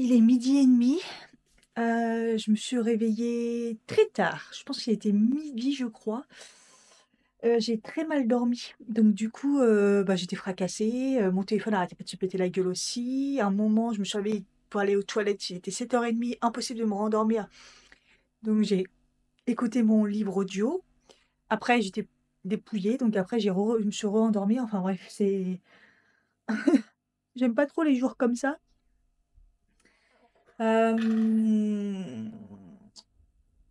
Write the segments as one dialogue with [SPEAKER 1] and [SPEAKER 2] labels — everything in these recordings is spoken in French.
[SPEAKER 1] Il est 12h30. Je me suis réveillée très tard. Je pense qu'il était midi, je crois. J'ai très mal dormi. Donc du coup, bah, j'étais fracassée. Mon téléphone arrêtait pas de se péter la gueule aussi. À un moment, je me suis réveillée pour aller aux toilettes. Il était 7h30, impossible de me rendormir. Donc j'ai écouté mon livre audio. Après, j'étais dépouillée. Donc après, je me suis re-endormie. Enfin bref, c'est... J'aime pas trop les jours comme ça. Euh,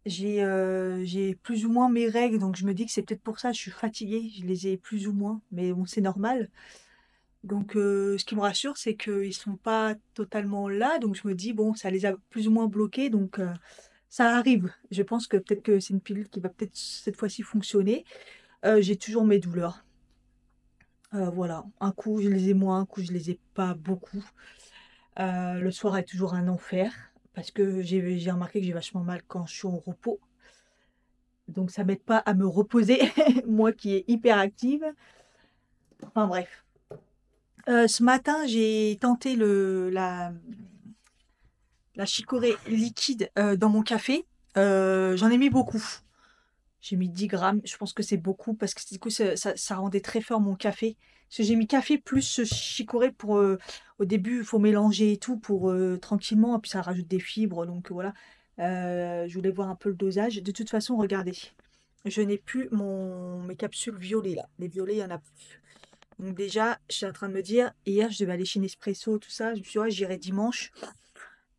[SPEAKER 1] j'ai plus ou moins mes règles, donc je me dis que c'est peut-être pour ça, je suis fatiguée, je les ai plus ou moins, mais bon, c'est normal. Donc ce qui me rassure, c'est qu'ils sont pas totalement là, donc je me dis, bon, ça les a plus ou moins bloqués, donc ça arrive. Je pense que peut-être que c'est une pilule qui va peut-être cette fois-ci fonctionner. J'ai toujours mes douleurs. Voilà, un coup je les ai moins, un coup je les ai pas beaucoup. Le soir est toujours un enfer, parce que j'ai remarqué que j'ai vachement mal quand je suis au repos. Donc ça m'aide pas à me reposer, moi qui est hyper active. Enfin bref. Ce matin, j'ai tenté la chicorée liquide dans mon café. J'en ai mis beaucoup. J'ai mis 10 grammes. Je pense que c'est beaucoup parce que du coup, ça rendait très fort mon café. Parce que j'ai mis café plus ce chicorée pour... au début, il faut mélanger et tout pour tranquillement. Et puis ça rajoute des fibres. Donc voilà. Je voulais voir un peu le dosage. De toute façon, regardez. Je n'ai plus mes capsules violets là. Les violets, il y en a plus. Donc déjà, je suis en train de me dire, hier, je devais aller chez Nespresso, tout ça. Je me suis dit, ouais, j'irai dimanche.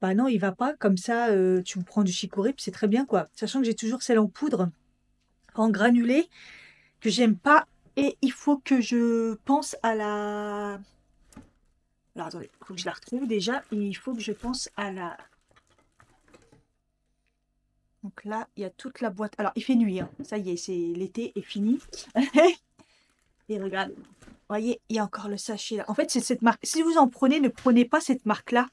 [SPEAKER 1] Bah non, il va pas. Comme ça, tu me prends du chicorée, puis c'est très bien, quoi. Sachant que j'ai toujours celle en poudre, en granulé, que j'aime pas. Et il faut que je pense à la... Alors attendez, il faut que je la retrouve déjà. Et il faut que je pense à la... Donc là, il y a toute la boîte. Alors, il fait nuit, hein. Ça y est, c'est l'été est fini. Et regarde, vous voyez, il y a encore le sachet là. En fait, c'est cette marque. Si vous en prenez, ne prenez pas cette marque-là.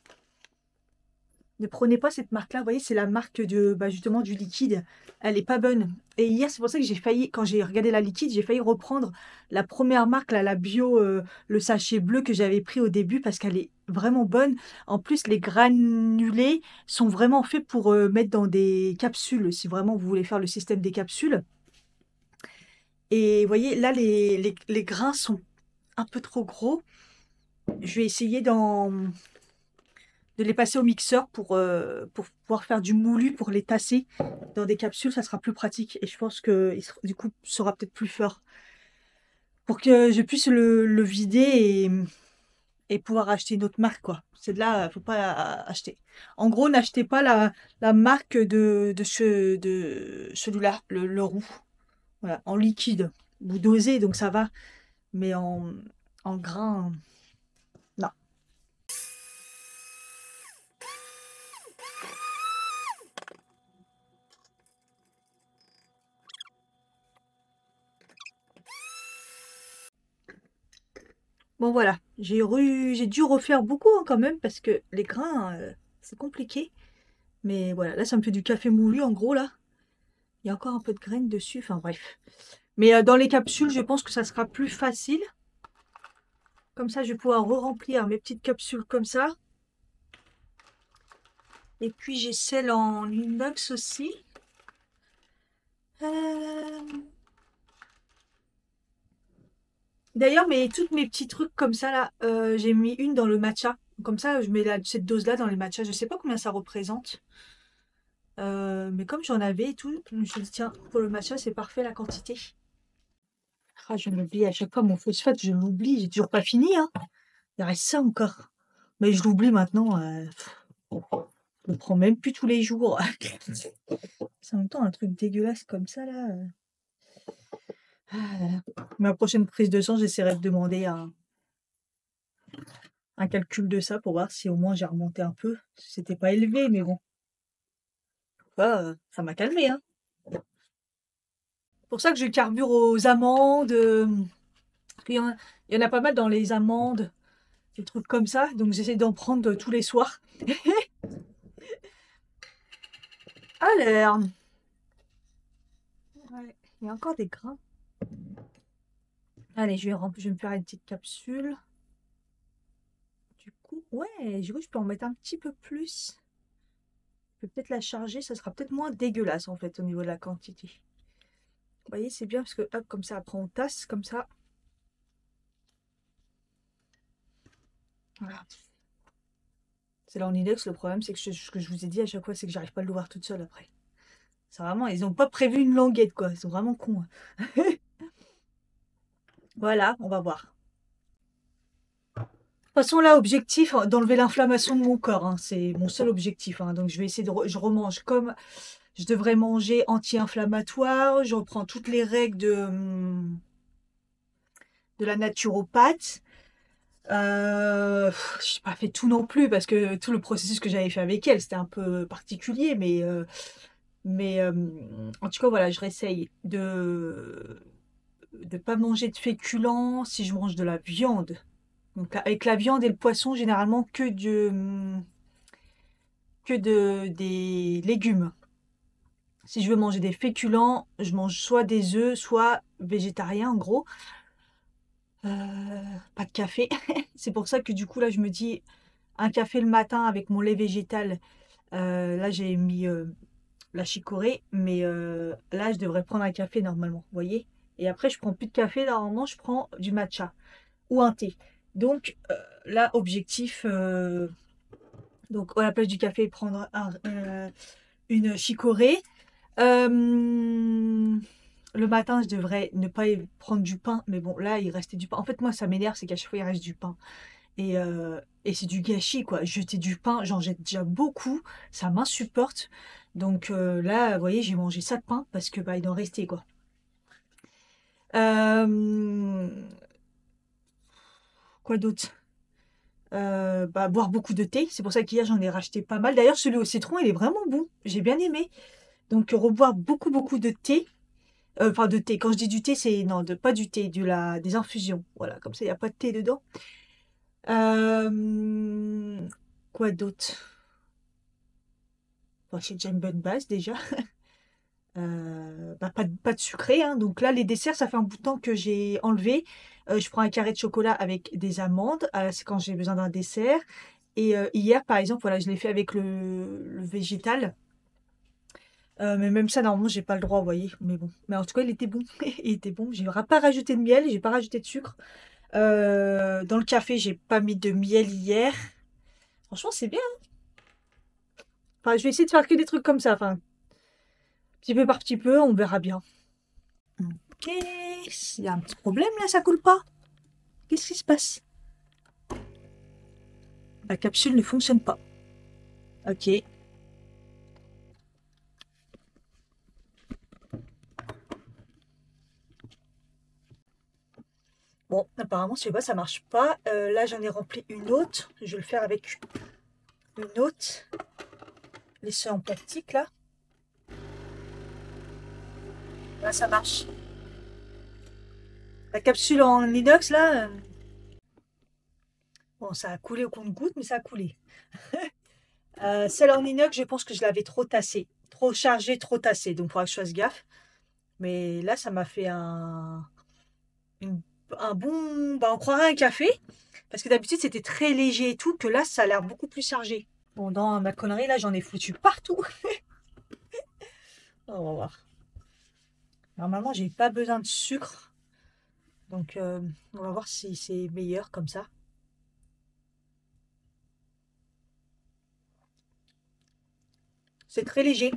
[SPEAKER 1] Ne prenez pas cette marque-là. Vous voyez, c'est la marque de, bah, justement du liquide. Elle est pas bonne. Et hier, c'est pour ça que j'ai failli, quand j'ai regardé la liquide, j'ai failli reprendre la première marque, là, la bio, le sachet bleu que j'avais pris au début parce qu'elle est vraiment bonne. En plus, les granulés sont vraiment faits pour mettre dans des capsules, si vraiment vous voulez faire le système des capsules. Et vous voyez, là, les grains sont un peu trop gros. Je vais essayer de les passer au mixeur pour pouvoir faire du moulu, pour les tasser dans des capsules, ça sera plus pratique. Et je pense que du coup, sera peut-être plus fort. Pour que je puisse le vider et pouvoir acheter une autre marque, quoi. C'est de là, faut pas acheter. En gros, n'achetez pas la marque de celui-là, le roux. Voilà, en liquide. Vous dosez, donc ça va. Mais en grain, non. Bon voilà, j'ai dû refaire beaucoup hein, quand même parce que les grains, c'est compliqué. Mais voilà, là ça me fait du café moulu en gros là. Il y a encore un peu de graines dessus, enfin bref. Mais dans les capsules, je pense que ça sera plus facile. Comme ça, je vais pouvoir re-remplir mes petites capsules comme ça. Et puis j'ai celle en inox aussi. Euh, D'ailleurs, mais toutes mes petits trucs comme ça là, j'ai mis une dans le matcha. Comme ça, je mets cette dose-là dans les matchas. Je sais pas combien ça représente. Mais comme j'en avais et tout, je me suis dit, tiens, pour le matcha, c'est parfait la quantité. Ah, je m'oublie à chaque fois mon phosphate, je l'oublie, j'ai toujours pas fini, hein. Il reste ça encore. Mais je l'oublie maintenant. Je le prends même plus tous les jours. C'est en même temps un truc dégueulasse comme ça là. Ah là là. Ma prochaine prise de sang, j'essaierai de demander un calcul de ça pour voir si au moins j'ai remonté un peu. C'était pas élevé, mais bon. Ça m'a calmé, hein. C'est pour ça que je carbure aux amandes. Parce il y en a pas mal dans les amandes, des trucs comme ça. Donc j'essaie d'en prendre tous les soirs. Alors, ouais, il y a encore des grains. Allez, je vais me faire une petite capsule. Du coup, ouais, du coup, je peux en mettre un petit peu plus. Je peux peut-être la charger, ça sera peut-être moins dégueulasse en fait au niveau de la quantité. Vous voyez, c'est bien parce que hop, comme ça, après on tasse, comme ça. Voilà. C'est là en inox, le problème, c'est que ce que je vous ai dit à chaque fois, c'est que j'arrive pas à l'ouvrir toute seule après. C'est vraiment, ils ont pas prévu une languette, quoi. Ils sont vraiment cons, hein. Voilà, on va voir. De toute façon, là, objectif, d'enlever l'inflammation de mon corps, hein. C'est mon seul objectif, hein. Donc, je vais essayer je remange comme je devrais manger anti-inflammatoire. Je reprends toutes les règles de la naturopathe. J'ai pas fait tout non plus parce que tout le processus que j'avais fait avec elle, c'était un peu particulier, mais en tout cas, voilà, je réessaye de pas manger de féculents si je mange de la viande. Donc, avec la viande et le poisson, généralement des légumes. Si je veux manger des féculents, je mange soit des œufs, soit végétarien en gros. Pas de café. C'est pour ça que du coup là je me dis un café le matin avec mon lait végétal. Là j'ai mis la chicorée, mais là je devrais prendre un café normalement, vous voyez. Et après je prends plus de café, normalement je prends du matcha ou un thé. Donc là objectif, donc à la place du café prendre une chicorée. Le matin, je devrais ne pas prendre du pain, mais bon, là, il restait du pain. En fait, moi, ça m'énerve, c'est qu'à chaque fois, il reste du pain. Et c'est du gâchis, quoi. Jeter du pain, j'en jette déjà beaucoup, ça m'insupporte. Donc là, vous voyez, j'ai mangé ça de pain parce que bah, il en restait, quoi. Euh, Quoi d'autre? Bah, boire beaucoup de thé, c'est pour ça qu'hier, j'en ai racheté pas mal. D'ailleurs, celui au citron, il est vraiment bon, j'ai bien aimé. Donc, reboire beaucoup, beaucoup de thé. Enfin, de thé. Quand je dis du thé, c'est non, pas du thé, des infusions. Voilà, comme ça, il n'y a pas de thé dedans. Euh, Quoi d'autre? Bon, c'est déjà une bonne base déjà. Bah, pas de sucré, hein. Donc là, les desserts, ça fait un bout de temps que j'ai enlevé. Je prends un carré de chocolat avec des amandes. C'est quand j'ai besoin d'un dessert. Et hier, par exemple, voilà, je l'ai fait avec le végétal. Mais même ça, normalement, j'ai pas le droit, vous voyez. Mais bon. Mais en tout cas, il était bon. Il était bon. J'ai pas rajouté de miel, j'ai pas rajouté de sucre. Dans le café, j'ai pas mis de miel hier. Franchement, c'est bien. Enfin, je vais essayer de faire que des trucs comme ça. Enfin, petit peu par petit peu, on verra bien. Ok, il y a un petit problème là, ça coule pas. Qu'est-ce qui se passe? La capsule ne fonctionne pas. Ok. Bon, apparemment, je sais pas, ça marche pas. Là, j'en ai rempli une autre. Je vais le faire avec une autre. Laissez en plastique là. Là, ça marche. La capsule en inox là. Bon, ça a coulé au compte-gouttes, mais ça a coulé. Celle en inox, je pense que je l'avais trop tassée. Trop chargée, trop tassée. Donc, il faudra que je fasse gaffe. Mais là, ça m'a fait une- un bon. Bah, on croirait un café. Parce que d'habitude, c'était très léger et tout. Que là, ça a l'air beaucoup plus chargé. Bon, dans ma connerie, là, j'en ai foutu partout. On va voir. Normalement, j'ai pas besoin de sucre. Donc, on va voir si c'est meilleur comme ça. C'est très léger.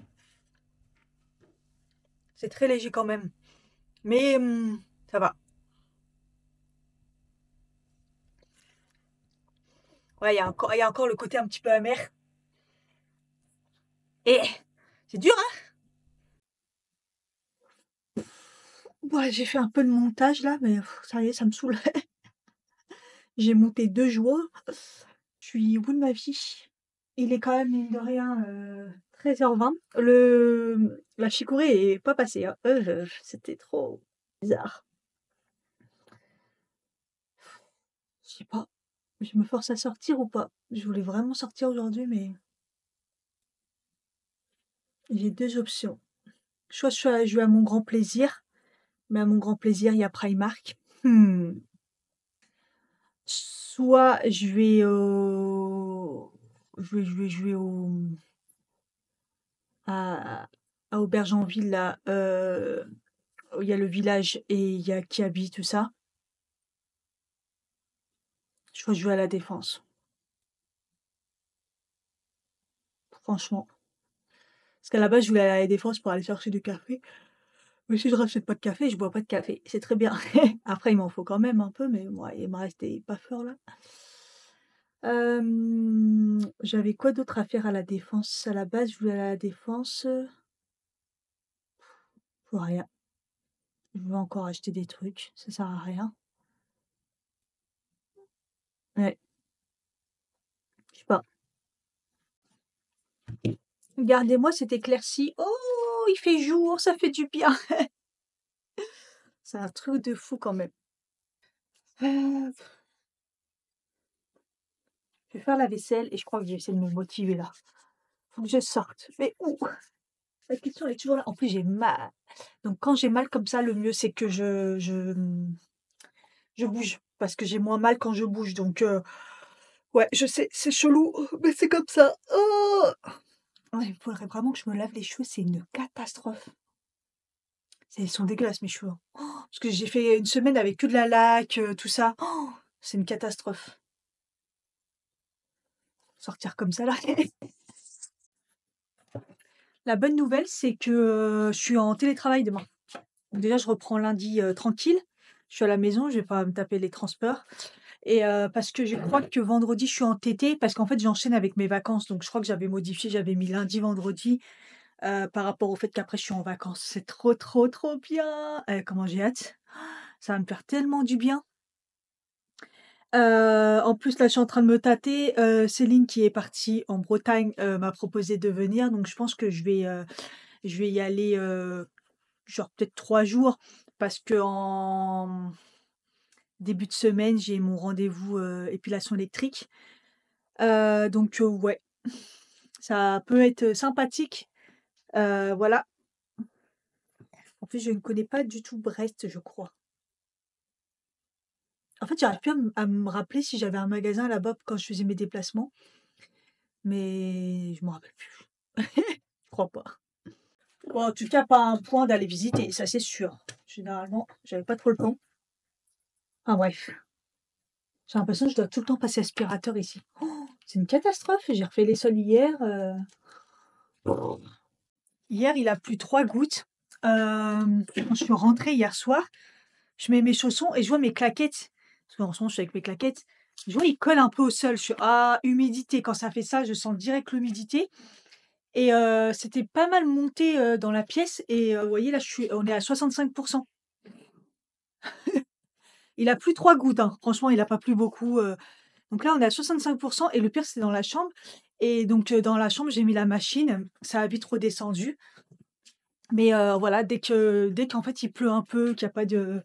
[SPEAKER 1] C'est très léger quand même. Mais ça va. Ouais, il y a encore le côté un petit peu amer. Et c'est dur, hein? Ouais, j'ai fait un peu de montage là, mais ça y est, ça me saoule. J'ai monté 2 jours. Je suis au bout de ma vie. Il est quand même, mine de rien, 13h20. La chicorée est pas passée, hein. C'était trop bizarre. Je sais pas. Je me force à sortir ou pas? Je voulais vraiment sortir aujourd'hui, mais j'ai 2 options. Soit je vais à mon grand plaisir, mais à mon grand plaisir, il y a Primark. Hmm. soit je vais à Aubergenville là, où il y a le village et il y a Kiabi, tout ça. Je crois que je vais à La Défense, franchement. Parce qu'à la base, je voulais aller à La Défense pour aller chercher du café. Mais si je rachète pas de café, je bois pas de café. C'est très bien. Après, il m'en faut quand même un peu, mais moi, il me reste des puffers là. J'avais quoi d'autre à faire à La Défense? À la base, je voulais aller à La Défense. Pour rien. Je veux encore acheter des trucs, ça sert à rien. Ouais, je sais pas. Regardez-moi cette éclaircie. Oh, il fait jour, ça fait du bien. C'est un truc de fou quand même. Euh, Je vais faire la vaisselle et je crois que j'ai essayé de me motiver là. Faut que je sorte. Mais où? La question est toujours là. En plus, j'ai mal. Donc quand j'ai mal comme ça, le mieux c'est que je bouge. Parce que j'ai moins mal quand je bouge. Donc ouais, je sais, c'est chelou, mais c'est comme ça. Oh, ouais, il faudrait vraiment que je me lave les cheveux, c'est une catastrophe. Ils sont dégueulasses mes cheveux, hein. Parce que j'ai fait une semaine avec que de la laque, tout ça. C'est une catastrophe. Sortir comme ça là. La bonne nouvelle, c'est que, je suis en télétravail demain. Donc déjà, je reprends lundi, tranquille. Je suis à la maison, je vais pas me taper les transports et parce que je crois que vendredi, je suis en TT parce qu'en fait, j'enchaîne avec mes vacances. Donc je crois que j'avais modifié, j'avais mis lundi, vendredi, par rapport au fait qu'après je suis en vacances. C'est trop, trop, trop bien! Comment j'ai hâte! Ça va me faire tellement du bien. En plus, là, je suis en train de me tâter. Céline, qui est partie en Bretagne, m'a proposé de venir, donc je pense que je vais y aller, genre peut-être 3 jours parce qu'en début de semaine, j'ai mon rendez-vous, épilation électrique. Donc ouais, ça peut être sympathique. Voilà. En plus, je ne connais pas du tout Brest, je crois. En fait, j'arrive plus à me rappeler si j'avais un magasin là-bas quand je faisais mes déplacements, mais je me rappelle plus. Je crois pas. Bon, en tout cas, pas un point d'aller visiter, ça c'est sûr. Généralement, j'avais pas trop le temps. Enfin bref, j'ai l'impression que je dois tout le temps passer aspirateur ici. C'est une catastrophe. J'ai refait les sols hier. Hier, il a plu 3 gouttes. Quand je suis rentrée hier soir, je mets mes chaussons et je vois mes claquettes. Parce qu'en ce moment, je suis avec mes claquettes. Je vois, ils collent un peu au sol. Je suis ah, humidité. Quand ça fait ça, je sens direct l'humidité. Et c'était pas mal monté dans la pièce. Et vous voyez, là, on est à 65%. Il a plu 3 gouttes, hein. Franchement, il a pas plu beaucoup. Donc là, on est à 65% et le pire, c'est dans la chambre. Et donc, dans la chambre, j'ai mis la machine. Ça a vite redescendu. Mais voilà, dès qu'en fait, il pleut un peu, qu'il y a pas de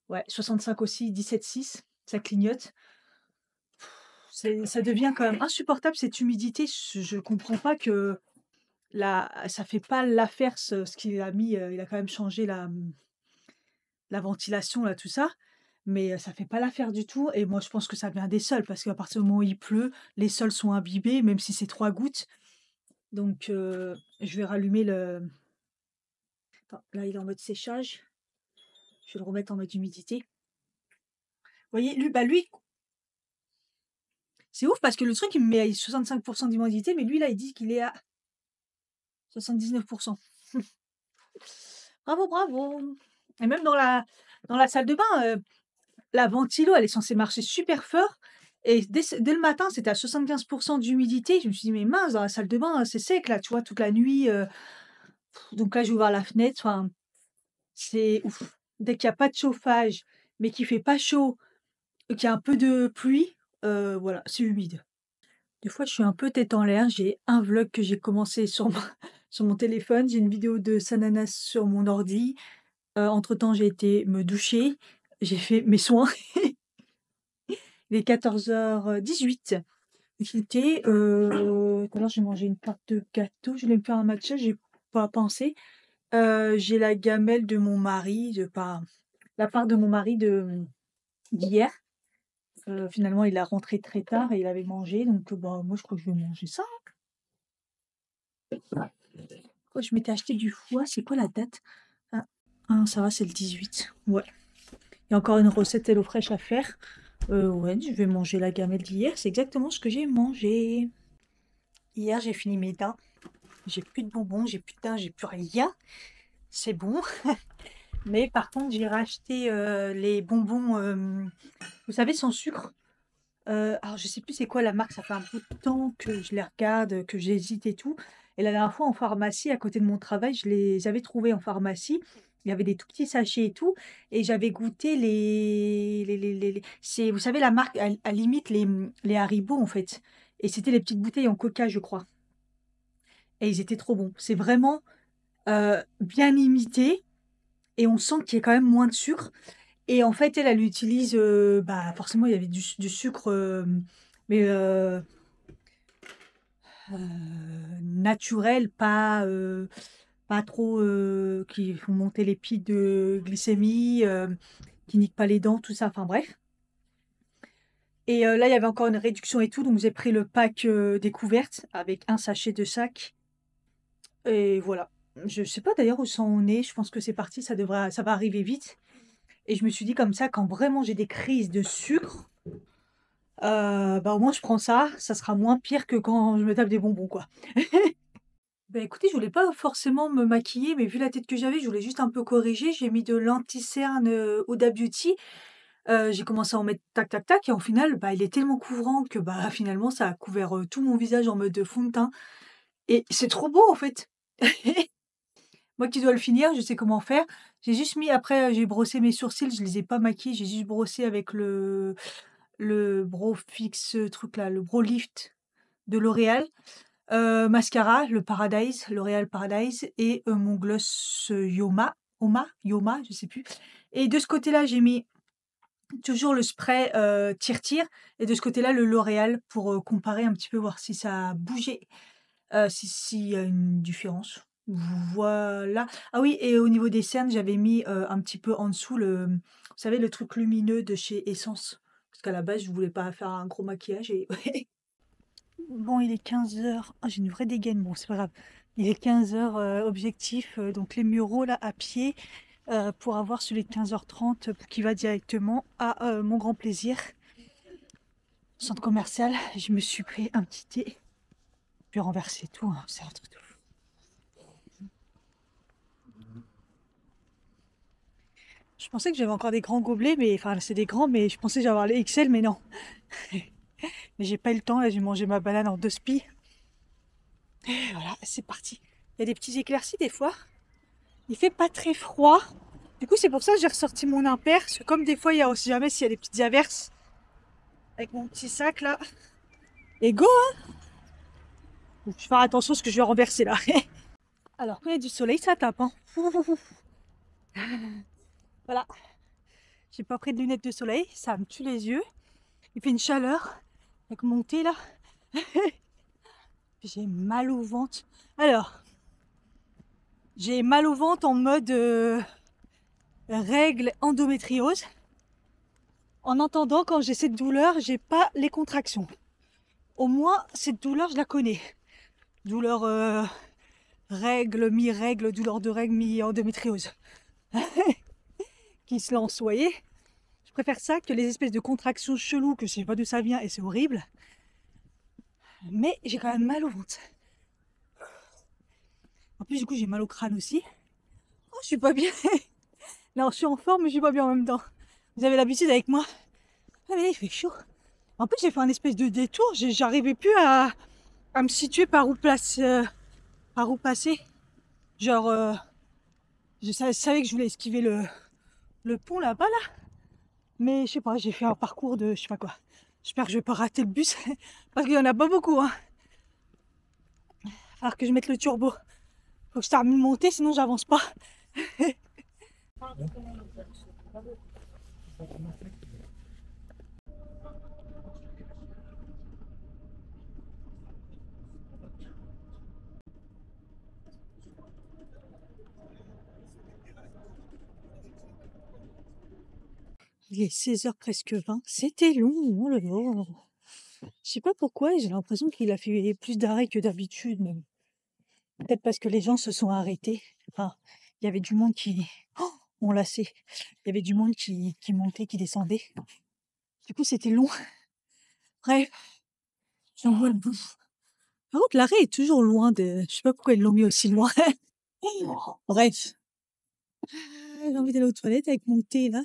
[SPEAKER 1] ouais, 65 aussi, 17,6, ça clignote. Ça devient quand même insupportable cette humidité. Je comprends pas que ça fait pas l'affaire ce qu'il a mis, il a quand même changé la ventilation là, tout ça. Mais ça fait pas l'affaire du tout et moi je pense que ça vient des sols parce qu'à partir du moment où il pleut, les sols sont imbibés, même si c'est 3 gouttes. Donc je vais rallumer le attends, là il est en mode séchage. Je vais le remettre en mode humidité. Vous voyez, lui, c'est ouf parce que le truc, il me met à 65% d'humidité, mais lui, là, il dit qu'il est à 79%. Bravo, bravo. Et même dans la salle de bain, la ventilo, elle est censée marcher super fort. Et dès le matin, c'était à 75% d'humidité. Je me suis dit, mais mince, dans la salle de bain, c'est sec, là, tu vois, toute la nuit. Donc là, j'ai ouvert la fenêtre. Enfin, c'est ouf. Dès qu'il n'y a pas de chauffage, mais qu'il fait pas chaud, qu'il y a un peu de pluie, voilà, c'est humide. Des fois, je suis un peu tête en l'air. J'ai un vlog que j'ai commencé sur sur mon téléphone. J'ai une vidéo de Sananas sur mon ordi. Entre-temps, j'ai été me doucher. J'ai fait mes soins. Il est 14h18. J'étais, tout à l'heure, j'ai mangé une part de gâteau. Je voulais me faire un matcha, j'ai pas pensé. J'ai la gamelle de mon mari, de pas la part de mon mari d'hier. Finalement, il a rentré très tard et il avait mangé, donc bah, moi, je crois que je vais manger ça. Quoi, je m'étais acheté du foie, c'est quoi la date? Ah, ah, ça va, c'est le 18. Ouais. Il y a encore une recette HelloFresh à faire. Ouais, je vais manger la gamelle d'hier, c'est exactement ce que j'ai mangé. Hier, j'ai fini mes dents. J'ai plus de bonbons, j'ai plus de dents, j'ai plus rien. C'est bon. Mais par contre, j'ai racheté les bonbons, vous savez, sans sucre. Alors, je sais plus c'est quoi la marque, ça fait un bout de temps que je les regarde, que j'hésite et tout. Et la dernière fois en pharmacie, à côté de mon travail, je les avais trouvés en pharmacie. Il y avait des tout petits sachets et tout. Et j'avais goûté c'est, vous savez, la marque, elle limite les Haribo en fait. Et c'était les petites bouteilles en coca, je crois. Et ils étaient trop bons. C'est vraiment bien imité. Et on sent qu'il y a quand même moins de sucre. Et en fait, elle utilise, bah, forcément, il y avait du sucre, mais naturel, pas trop qui font monter les pics de glycémie, qui niquent pas les dents, tout ça. Enfin bref. Et là, il y avait encore une réduction et tout, donc j'ai pris le pack découverte avec un sachet de sac. Et voilà. Je sais pas d'ailleurs où ça en est. Je pense que c'est parti, ça va arriver vite. Et je me suis dit comme ça, quand vraiment j'ai des crises de sucre, bah, au moins je prends ça, ça sera moins pire que quand je me tape des bonbons, quoi. Bah, écoutez, je voulais pas forcément me maquiller, mais vu la tête que j'avais, je voulais juste un peu corriger. J'ai mis de l'anti-cerne, Huda Beauty. J'ai commencé à en mettre tac, tac, tac et au final, bah, il est tellement couvrant que, bah, finalement ça a couvert, tout mon visage en mode, fond de teint et c'est trop beau, en fait. Moi qui dois le finir, je sais comment faire. J'ai juste mis après, j'ai brossé mes sourcils, je les ai pas maquillés, j'ai juste brossé avec le Brow Fix, truc là, le Brow Lift de L'Oréal. Mascara, le Paradise, L'Oréal Paradise et mon gloss, Yoma, je sais plus et de ce côté-là, j'ai mis toujours le spray, Tire-Tire et de ce côté-là, le L'Oréal pour, comparer un petit peu, voir si ça a bougé, s'il y a une différence. Voilà. Ah oui et au niveau des cernes, j'avais mis, un petit peu en dessous vous savez, le truc lumineux de chez Essence. Parce qu'à la base, je voulais pas faire un gros maquillage et bon, il est 15 h. Ah, j'ai une vraie dégaine. Bon, c'est pas grave. Il est 15 h, objectif, donc les Mureaux là à pied, pour avoir celui de 15 h 30 qui va directement à mon grand plaisir, centre commercial. Je me suis pris un petit thé. Je vais renverser tout, hein, c'est un truc de fou. Je pensais que j'avais encore des grands gobelets, mais enfin, c'est des grands, mais je pensais que j'allais avoir les XL, mais non. Mais j'ai pas eu le temps, là, j'ai mangé ma banane en 2 spies. Et voilà, c'est parti. Il y a des petits éclaircies des fois. Il fait pas très froid. Du coup, c'est pour ça que j'ai ressorti mon impair. Parce que comme des fois, il y a aussi jamais s'il y a des petites averses. Avec mon petit sac là. Et go hein. Je vais faire attention à ce que je vais renverser là. Alors, quand il y a du soleil, ça tape. Hein. Voilà. J'ai pas pris de lunettes de soleil. Ça me tue les yeux. Il fait une chaleur. Avec mon thé là. J'ai mal au ventre. Alors, j'ai mal au ventre en mode règle endométriose. En entendant, quand j'ai cette douleur, j'ai pas les contractions. Au moins, cette douleur, je la connais. Douleur règle, mi-règle, douleur de règle, mi-endométriose. Qui se lance, vous voyez. Je préfère ça que les espèces de contractions cheloues que je sais pas d'où ça vient et c'est horrible. Mais j'ai quand même mal au ventre. En plus, du coup, j'ai mal au crâne aussi. Oh, je suis pas bien. Là, je suis en forme, mais je suis pas bien en même temps. Vous avez l'habitude avec moi. Ah, mais là, il fait chaud. En plus, j'ai fait un espèce de détour. J'arrivais plus à me situer par où passer. Genre, je savais que je voulais esquiver le pont là-bas, là. Mais je sais pas, j'ai fait un parcours de je sais pas quoi. J'espère que je vais pas rater le bus. Parce qu'il y en a pas beaucoup, hein. Alors que je mette le turbo. Faut que je termine de monter, sinon j'avance pas. Il est 16h presque 20. C'était long, oh là là. Je sais pas pourquoi, j'ai l'impression qu'il a fait plus d'arrêts que d'habitude. Mais peut-être parce que les gens se sont arrêtés. Enfin, il y avait du monde qui... Oh, on l'a sait. Il y avait du monde qui montait, qui descendait. Du coup, c'était long. Bref, j'en vois le bout. Par contre, l'arrêt est toujours loin de... Je sais pas pourquoi ils l'ont mis aussi loin. Bref. J'ai envie d'aller aux toilettes avec mon thé, là.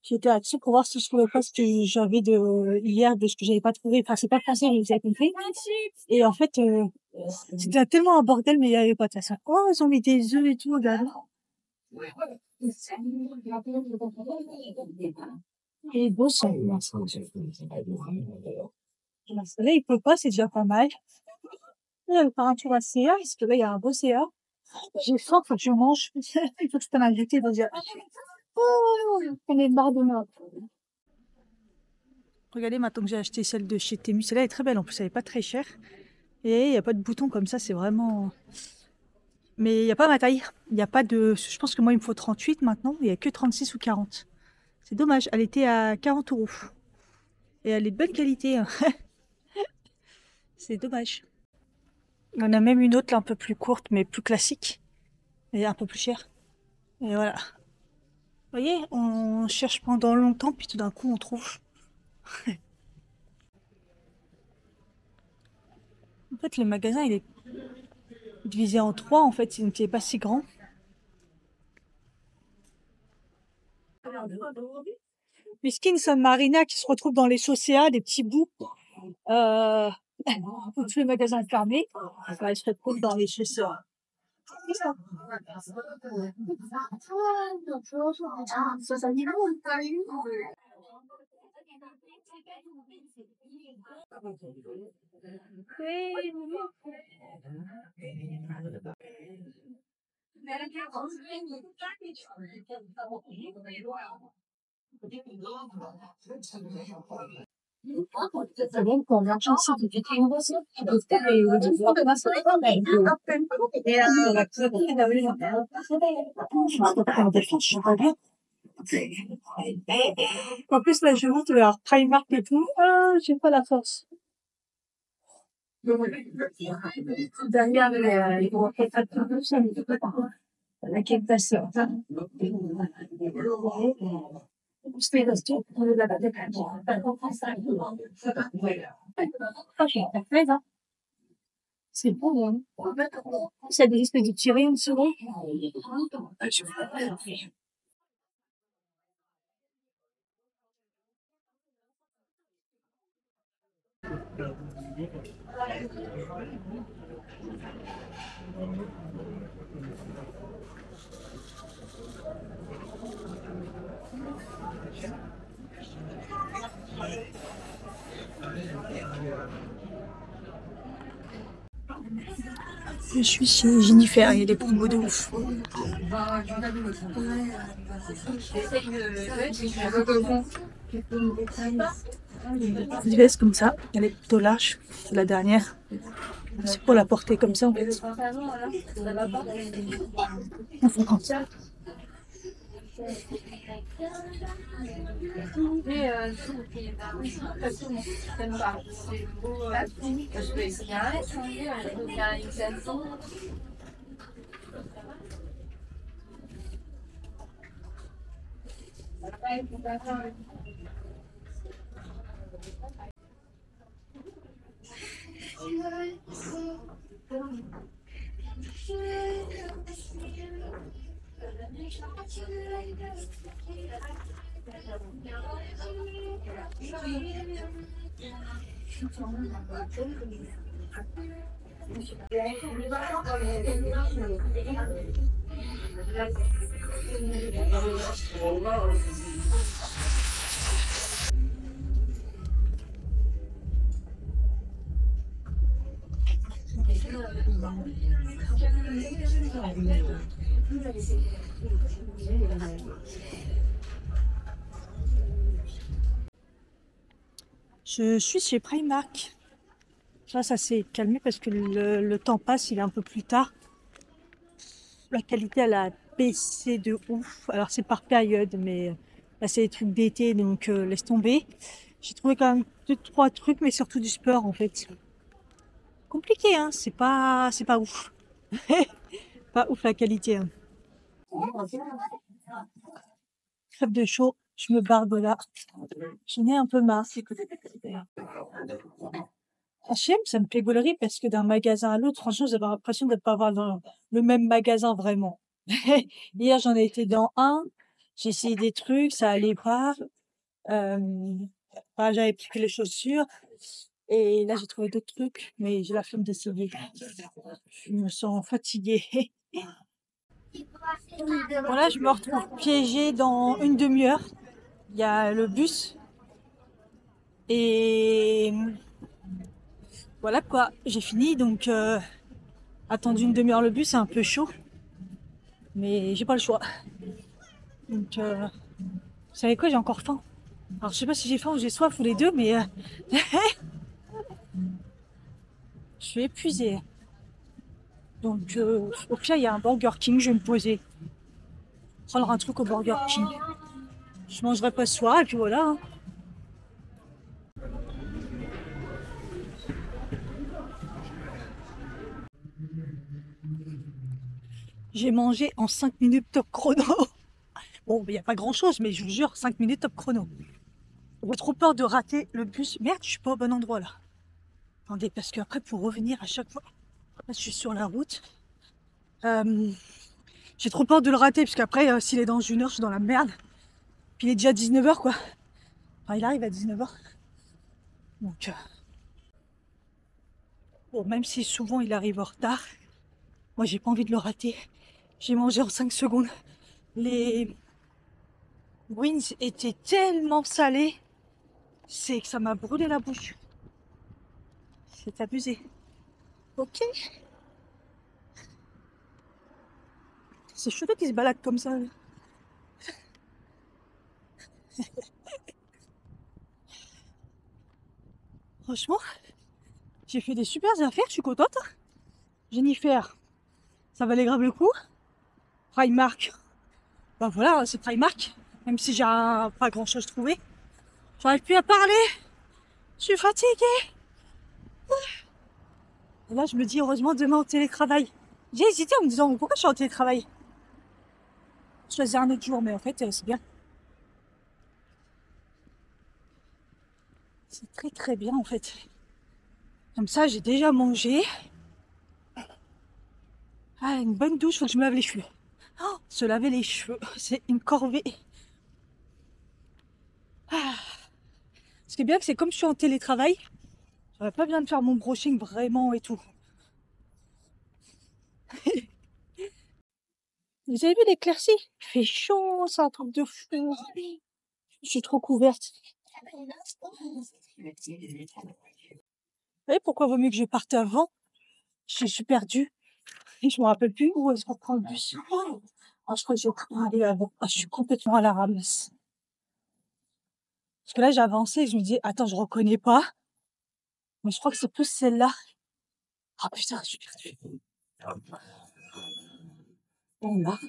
[SPEAKER 1] J'étais là-dessus pour voir si je trouvais pas ce que j'avais de hier, de ce que j'avais pas trouvé. Enfin, c'est pas français, mais vous avez compris. Et en fait, c'était tellement un bordel, mais il y avait pas de façon. Oh, ils ont mis des œufs et tout, regarde. Et beau sang. Là, il peut pas, c'est déjà pas mal. Là, le faire un tour à CA, parce que là, il y a un beau CA. J'ai faim, faut que je mange. Il faut que je prenne un goûter, donc dire, oh, on est marre de moi. Regardez maintenant que j'ai acheté celle de chez Temu. Celle-là est très belle, en plus elle est pas très chère. Et il n'y a pas de bouton comme ça, c'est vraiment... Mais il n'y a pas ma taille. Il n'y a pas de... Je pense que moi il me faut 38 maintenant. Il n'y a que 36 ou 40. C'est dommage, elle était à 40 €. Et elle est de bonne qualité. Hein. C'est dommage. Il y en a même une autre là, un peu plus courte, mais plus classique. Et un peu plus chère. Et voilà. Vous voyez, on cherche pendant longtemps, puis tout d'un coup on trouve. En fait, le magasin il est divisé en 3, en fait, il n'était pas si grand. Miskine San Marina qui se retrouve dans les chaussées, des petits bouts. Tous les magasins fermés. Elle se retrouve dans les chaussées. En plus, là, je monte leur Primark et tout. Ah, j'ai pas la force. Derrière, les gros la quête passée. C'est bon, hein. Ça a des espèces de tirés en dessous. Je suis chez Jennifer, il y a des promos de ouf. Une veste comme ça, elle est plutôt large, c'est la dernière. C'est pour la porter comme ça en fait. Je suis chez Primark. Là, ça s'est calmé parce que le temps passe, il est un peu plus tard. La qualité, elle a baissé de ouf. Alors c'est par période, mais là c'est des trucs d'été, donc laisse tomber. J'ai trouvé quand même deux, trois trucs, mais surtout du sport en fait. Compliqué, hein, c'est pas ouf. Pas ouf la qualité, hein. Crève de chaud, je me barre de là. J'en ai un peu marre. H&M, ça me fait gaulerie parce que d'un magasin à l'autre, franchement, j'avais l'impression de ne pas avoir dans le même magasin vraiment. Hier, j'en ai été dans un, j'ai essayé des trucs, ça allait pas. Enfin, j'avais pris que les chaussures et là, j'ai trouvé d'autres trucs, mais j'ai la flemme d'essayer. Je me sens fatiguée. Bon, là, je me retrouve piégée dans une demi-heure. Il y a le bus et voilà quoi, j'ai fini donc attendu une demi-heure le bus, c'est un peu chaud, mais j'ai pas le choix. Donc vous savez quoi, j'ai encore faim. Alors je sais pas si j'ai faim ou j'ai soif ou les deux, mais je suis épuisée. Donc au pire, il y a un Burger King, je vais me poser, prendre un truc au Burger King. Je mangerai pas ce soir et puis voilà, hein. J'ai mangé en 5 minutes top chrono. Bon, il n'y a pas grand chose, mais je vous jure, 5 minutes top chrono. J'ai trop peur de rater le bus. Merde, je suis pas au bon endroit là. Attendez, parce qu'après, pour revenir à chaque fois, là, je suis sur la route. J'ai trop peur de le rater, parce qu'après, s'il est dans une heure, je suis dans la merde. Puis il est déjà 19h, quoi. Enfin, il arrive à 19h. Donc, bon, même si souvent il arrive en retard, moi, j'ai pas envie de le rater. J'ai mangé en 5 secondes. Les wings étaient tellement salés, c'est que ça m'a brûlé la bouche. C'est abusé. Ok. C'est chelou qu'ils se baladent comme ça. Franchement, j'ai fait des super affaires, je suis contente. Jennifer, ça valait grave le coup. Primark, ben voilà, c'est Primark. Même si j'ai pas grand chose trouvé. J'arrive plus à parler. Je suis fatiguée. Et là, je me dis, heureusement, demain au télétravail. J'ai hésité en me disant, pourquoi je suis en télétravail? Choisir un autre jour, mais en fait, c'est bien. C'est très très bien, en fait. Comme ça, j'ai déjà mangé. Ah, une bonne douche, faut que je me lave les cheveux. Oh, se laver les cheveux, c'est une corvée. Ah. Ce qui est bien, c'est comme je suis en télétravail, j'aurais pas besoin de faire mon brushing vraiment et tout. Vous avez vu l'éclaircie? Il fait chaud, c'est un truc de fou. Je suis trop couverte. Vous savez pourquoi vaut mieux que je parte avant? Je suis perdue et je me rappelle plus où est-ce qu'on prend le bus. Ah, je crois que j'ai pris aller avant. Ah, je suis complètement à la ramasse. Parce que là, j'ai avancé et je me dis, attends, je reconnais pas. Mais je crois que c'est plus celle-là. Ah putain, je suis perdue. Bon, là.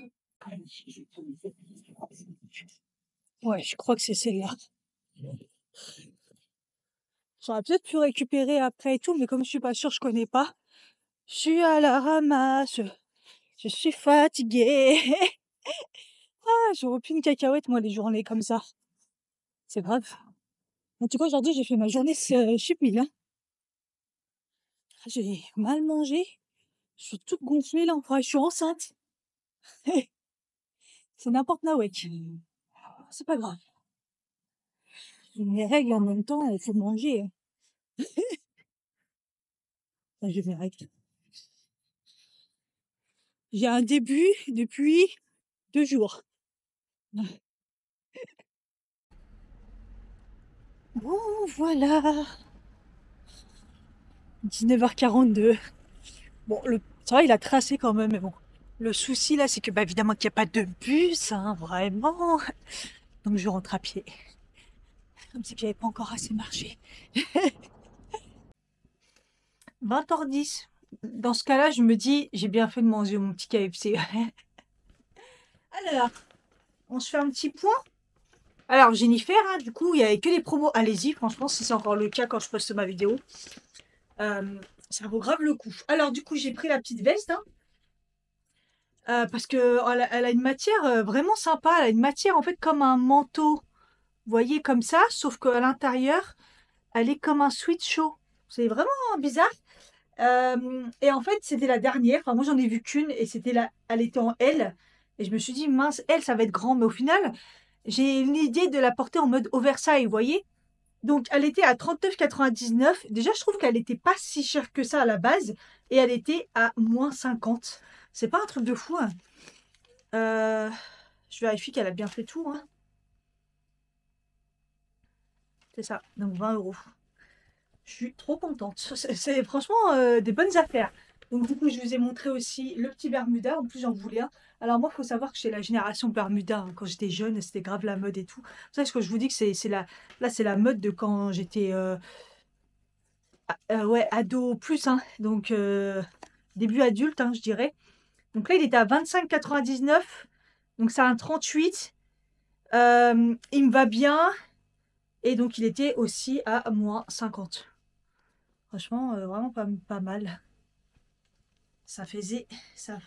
[SPEAKER 1] Ouais, je crois que c'est celle-là. J'aurais peut-être pu récupérer après et tout, mais comme je suis pas sûre, je connais pas. Je suis à la ramasse. Je suis fatiguée. Ah, j'aurais plus une cacahuète, moi, les journées comme ça. C'est grave. En tout cas, aujourd'hui, j'ai fait ma journée chip meal, hein. J'ai mal mangé. Je suis toute gonflée, là. Enfin, je suis enceinte. C'est n'importe nawek. C'est pas grave. J'ai mes règles en même temps, il faut manger, hein. Enfin, j'ai mes règles. J'ai un début depuis 2 jours. Bon, voilà. 19h42. Bon, ça va, il a tracé quand même, mais bon. Le souci, là, c'est que, bah, évidemment, qu'il n'y a pas de bus, hein, vraiment. Donc, je rentre à pied. Comme si j'avais pas encore assez marché. 20h10. Dans ce cas-là, je me dis, j'ai bien fait de manger mon petit KFC. Alors, on se fait un petit point. Alors, Jennifer, hein, du coup, il n'y avait que des promos. Allez-y, franchement, si c'est encore le cas quand je poste ma vidéo. Ça vaut grave le coup. Alors, du coup, j'ai pris la petite veste, hein, parce que elle a une matière vraiment sympa. Elle a une matière, en fait, comme un manteau. Vous voyez, comme ça, sauf qu'à l'intérieur, elle est comme un sweat chaud. C'est vraiment bizarre. Et en fait, c'était la dernière. Enfin, moi, j'en ai vu qu'une et c'était là. Elle était en L. Et je me suis dit, mince, elle, ça va être grand. Mais au final, j'ai l'idée de la porter en mode oversize, vous voyez? Donc, elle était à 39,99. Déjà, je trouve qu'elle n'était pas si chère que ça à la base. Et elle était à moins 50. C'est pas un truc de fou, hein. Euh, je vérifie qu'elle a bien fait tout, hein. C'est ça. Donc, 20 €. Je suis trop contente. C'est franchement des bonnes affaires. Donc, du coup, je vous ai montré aussi le petit Bermuda. En plus, j'en voulais un. Alors, moi, il faut savoir que j'ai la génération Bermuda, hein. Quand j'étais jeune, c'était grave la mode et tout. Vous savez ce que je vous dis que là, c'est la mode de quand j'étais ouais, ado plus, hein. Donc, début adulte, hein, je dirais. Donc là, il était à 25,99. Donc, c'est un 38. Il me va bien. Et donc, il était aussi à moins 50. Franchement, vraiment pas mal. Ça faisait, ça,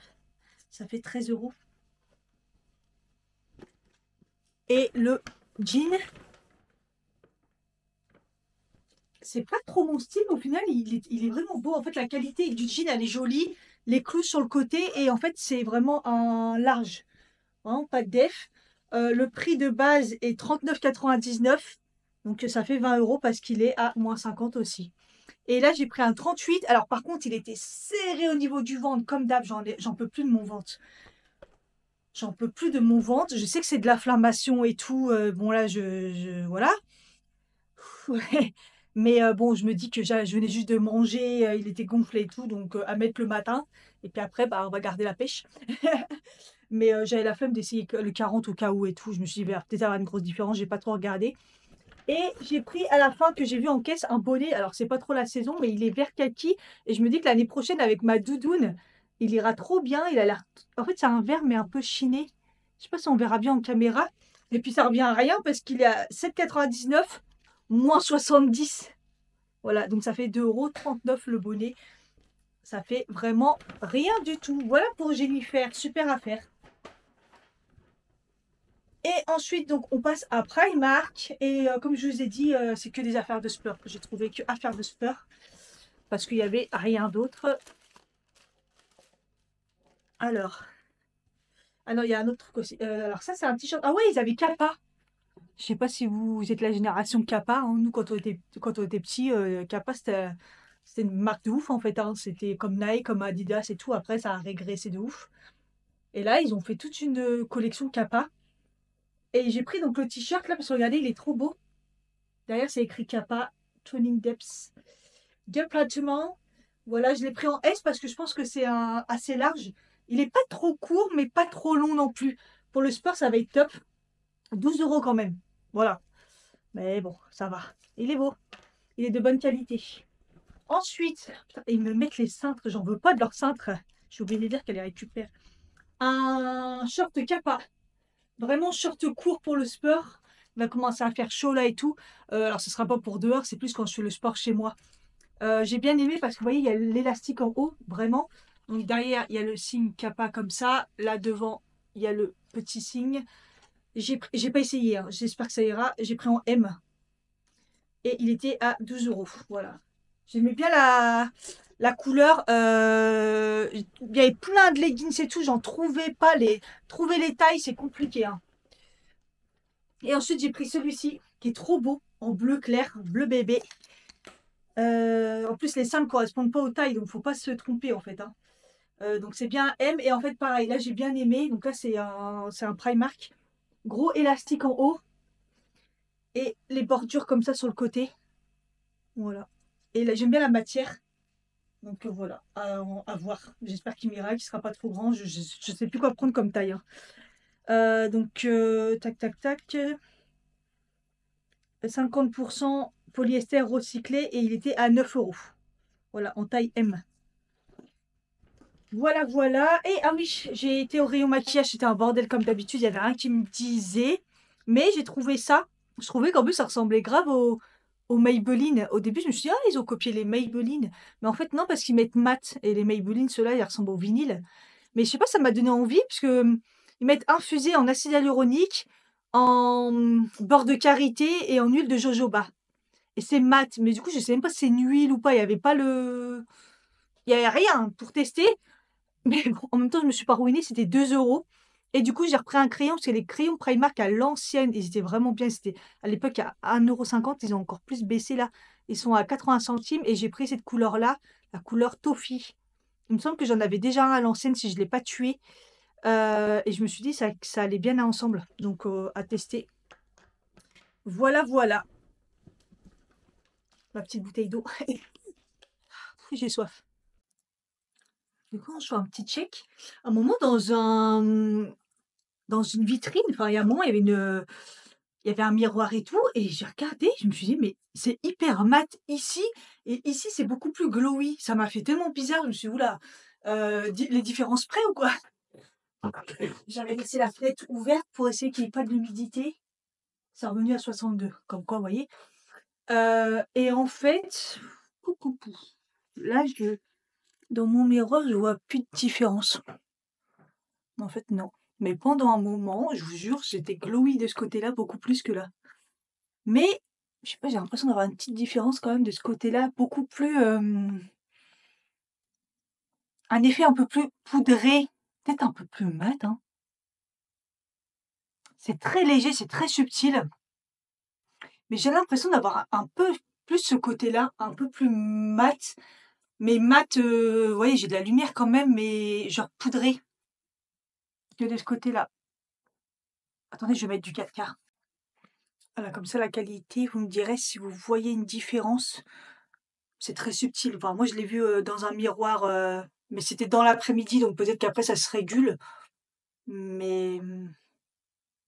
[SPEAKER 1] ça fait 13 €. Et le jean, c'est pas trop mon style. Au final, il est vraiment beau. En fait, la qualité du jean, elle est jolie. Les clous sur le côté. Et en fait, c'est vraiment un large. Vraiment pas de def. Le prix de base est 39,99. Donc, ça fait 20 € parce qu'il est à moins 50 aussi. Et là, j'ai pris un 38. Alors, par contre, il était serré au niveau du ventre. Comme d'hab, j'en peux plus de mon ventre. J'en peux plus de mon ventre. Je sais que c'est de l'inflammation et tout. Bon, là, voilà. Ouais. Mais bon, je me dis que je venais juste de manger. Il était gonflé et tout. Donc, à mettre le matin. Et puis après, bah, on va garder la pêche. Mais j'avais la flemme d'essayer le 40 au cas où et tout. Je me suis dit, il va peut-être avoir une grosse différence. J'ai pas trop regardé. Et j'ai pris à la fin que j'ai vu en caisse un bonnet. Alors, c'est pas trop la saison, mais il est vert kaki. Et je me dis que l'année prochaine, avec ma doudoune, il ira trop bien. Il a l'air. En fait, c'est un vert, mais un peu chiné. Je sais pas si on verra bien en caméra. Et puis, ça revient à rien parce qu'il est à 7,99 moins 70. Voilà, donc ça fait 2,39 € le bonnet. Ça fait vraiment rien du tout. Voilà pour Jennifer. Super affaire. Et ensuite, donc, on passe à Primark. Et comme je vous ai dit, c'est que des affaires de sport. J'ai trouvé que affaires de sport. Parce qu'il n'y avait rien d'autre. Alors. Ah non, il y a un autre truc aussi. Alors ça, c'est un t-shirt. Ah ouais, ils avaient Kappa. Je sais pas si vous êtes la génération Kappa, hein. Nous, quand on était petits, Kappa, c'était une marque de ouf, en fait, hein. C'était comme Nike, comme Adidas et tout. Après, ça a régressé de ouf. Et là, ils ont fait toute une collection Kappa. Et j'ai pris donc le t-shirt là, parce que regardez, il est trop beau. Derrière, c'est écrit Kappa, Toning Depths. Déplacement. Voilà, je l'ai pris en S parce que je pense que c'est assez large. Il n'est pas trop court, mais pas trop long non plus. Pour le sport, ça va être top. 12 € quand même. Voilà. Mais bon, ça va. Il est beau. Il est de bonne qualité. Ensuite, putain, ils me mettent les cintres. J'en veux pas de leurs cintres. J'ai oublié de dire qu'elle les récupère. Un short Kappa. Vraiment short court pour le sport. Il va commencer à faire chaud là et tout. Alors, ce sera pas pour dehors, c'est plus quand je fais le sport chez moi. J'ai bien aimé parce que vous voyez, il y a l'élastique en haut, vraiment. Donc derrière, il y a le signe Kappa comme ça. Là devant, il y a le petit signe. J'ai pas essayé, hein. J'espère que ça ira. J'ai pris en M. Et il était à 12 €. Voilà. J'aimais bien la couleur. Il y avait plein de leggings et tout. J'en trouvais pas. Trouver les tailles, c'est compliqué, hein. Et ensuite, j'ai pris celui-ci qui est trop beau. En bleu clair, bleu bébé. En plus, les seins ne correspondent pas aux tailles. Donc, faut pas se tromper en fait, hein. Donc c'est bien M et en fait pareil, là j'ai bien aimé. Donc là c'est un Primark. Gros élastique en haut et les bordures comme ça sur le côté. Voilà. Et là j'aime bien la matière. Donc voilà, à voir. J'espère qu'il m'ira, qu'il sera pas trop grand. Je sais plus quoi prendre comme taille, hein. Donc tac tac tac. 50% polyester recyclé et il était à 9 €. Voilà, en taille M. Voilà, voilà. Et ah oui, j'ai été au rayon maquillage, c'était un bordel comme d'habitude. Il y avait rien qui me disait, mais j'ai trouvé ça. Je trouvais qu'en plus ça ressemblait grave au Maybelline. Au début, je me suis dit, ah, ils ont copié les Maybelline. Mais en fait, non, parce qu'ils mettent mat. Et les Maybelline, ceux-là, ils ressemblent au vinyle. Mais je sais pas, ça m'a donné envie, puisque ils mettent infusé en acide hyaluronique, en beurre de karité et en huile de jojoba. Et c'est mat. Mais du coup, je sais même pas si c'est une huile ou pas. Il y avait pas le. Il y avait rien pour tester. Mais bon, en même temps, je me suis pas ruinée, c'était 2 € et du coup, j'ai repris un crayon parce que les crayons Primark à l'ancienne, ils étaient vraiment bien. C'était à l'époque à 1,50 €, ils ont encore plus baissé là. Ils sont à 80 centimes et j'ai pris cette couleur-là, la couleur Toffee. Il me semble que j'en avais déjà un à l'ancienne si je l'ai pas tué, et je me suis dit ça allait bien ensemble, donc à tester. Voilà, voilà, ma petite bouteille d'eau. J'ai soif. Du coup, on se fait un petit check. Un moment dans une vitrine, enfin, il y a un moment, il y avait un miroir et tout, et j'ai regardé, je me suis dit, mais c'est hyper mat ici, et ici, c'est beaucoup plus glowy. Ça m'a fait tellement bizarre, je me suis dit, oula, les différences près ou quoi? J'avais laissé la fenêtre ouverte pour essayer qu'il n'y ait pas de l'humidité. C'est revenu à 62, comme quoi, vous voyez. Et en fait, pou, pou, pou. Là, dans mon miroir, je vois plus de différence. En fait, non. Mais pendant un moment, je vous jure, j'étais glowy de ce côté-là beaucoup plus que là. Mais, je sais pas, j'ai l'impression d'avoir une petite différence quand même de ce côté-là, beaucoup plus, un effet un peu plus poudré, peut-être un peu plus mat, hein. C'est très léger, c'est très subtil, mais j'ai l'impression d'avoir un peu plus ce côté-là, un peu plus mat, mais mat, vous voyez, j'ai de la lumière quand même, mais genre poudré que de ce côté-là. Attendez, je vais mettre du 4K. Voilà, comme ça la qualité, vous me direz si vous voyez une différence. C'est très subtil. Enfin, moi, je l'ai vu, dans un miroir, mais c'était dans l'après-midi, donc peut-être qu'après ça se régule. Mais,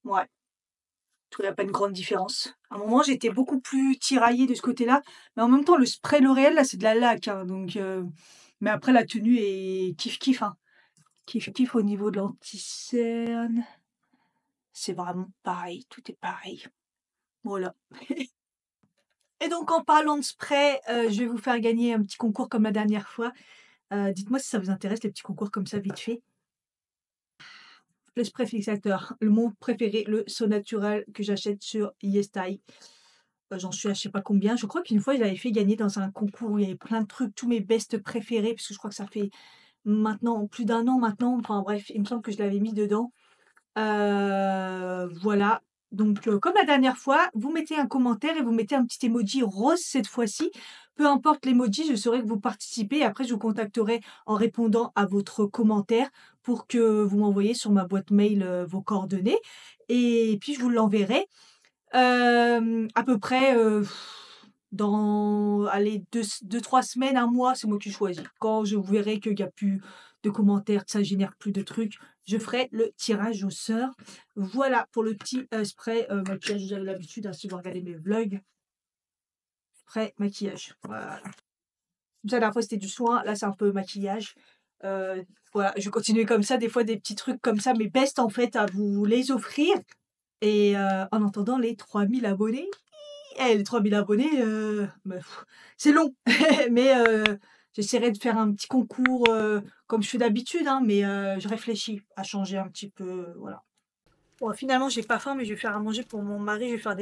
[SPEAKER 1] ouais, je trouve il y a pas une grande différence. À un moment, j'étais beaucoup plus tiraillée de ce côté-là, mais en même temps, le spray L'Oréal, là, c'est de la laque, hein, donc mais après la tenue est kiff kiff, hein. Kiff kiff au niveau de l'anti-cerne. C'est vraiment pareil, tout est pareil. Voilà. Et donc en parlant de spray, je vais vous faire gagner un petit concours comme la dernière fois. Dites-moi si ça vous intéresse les petits concours comme ça vite fait. Le spray fixateur, mon préféré, le So Natural que j'achète sur YesStyle. J'en suis à je sais pas combien. Je crois qu'une fois, je l'avais fait gagner dans un concours où il y avait plein de trucs, tous mes best préférés, parce que je crois que ça fait maintenant plus d'un an maintenant. Enfin bref, il me semble que je l'avais mis dedans. Voilà. Donc, comme la dernière fois, vous mettez un commentaire et vous mettez un petit emoji rose cette fois-ci. Peu importe l'emoji, je saurai que vous participez et après je vous contacterai en répondant à votre commentaire pour que vous m'envoyiez sur ma boîte mail, vos coordonnées et puis je vous l'enverrai. À peu près, dans allez 2-3 semaines, un mois, c'est moi qui choisis. Quand je verrai qu'il y a plus de commentaires, que ça génère plus de trucs, je ferai le tirage au sort. Voilà pour le petit, spray, maquillage. Vous avez l'habitude, hein, si vous regardez mes vlogs. Spray maquillage, voilà. Ça, la dernière fois, c'était du soin, là, c'est un peu maquillage. Voilà, je vais continuer comme ça, des fois des petits trucs comme ça, mes best en fait, à vous les offrir et en attendant les 3000 abonnés. Les 3000 abonnés, bah, c'est long, mais j'essaierai de faire un petit concours, comme je fais d'habitude, hein, mais je réfléchis à changer un petit peu, voilà. Bon, finalement, j'ai pas faim, mais je vais faire à manger pour mon mari. Je vais faire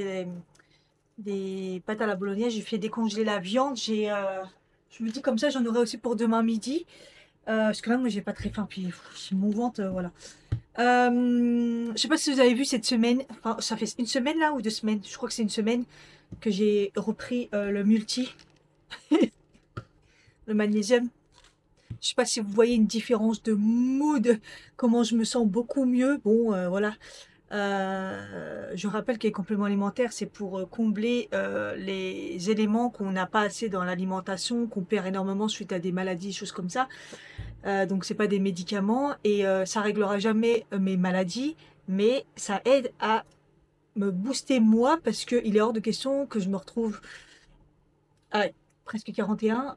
[SPEAKER 1] des pâtes à la bolognaise. J'ai fait décongeler la viande. Je me dis comme ça, j'en aurai aussi pour demain midi. Parce que là, moi, j'ai pas très faim. Puis, j'ai mon ventre, voilà. Je sais pas si vous avez vu cette semaine, enfin, ça fait une semaine là ou 2 semaines, je crois que c'est une semaine que j'ai repris le multi, le magnésium. Je sais pas si vous voyez une différence de mood, comment je me sens beaucoup mieux. Bon, voilà. Je rappelle que les compléments alimentaires, c'est pour combler les éléments qu'on n'a pas assez dans l'alimentation, qu'on perd énormément suite à des maladies, choses comme ça. Donc c'est pas des médicaments et ça réglera jamais mes maladies, mais ça aide à me booster moi parce qu'il est hors de question que je me retrouve à presque 41,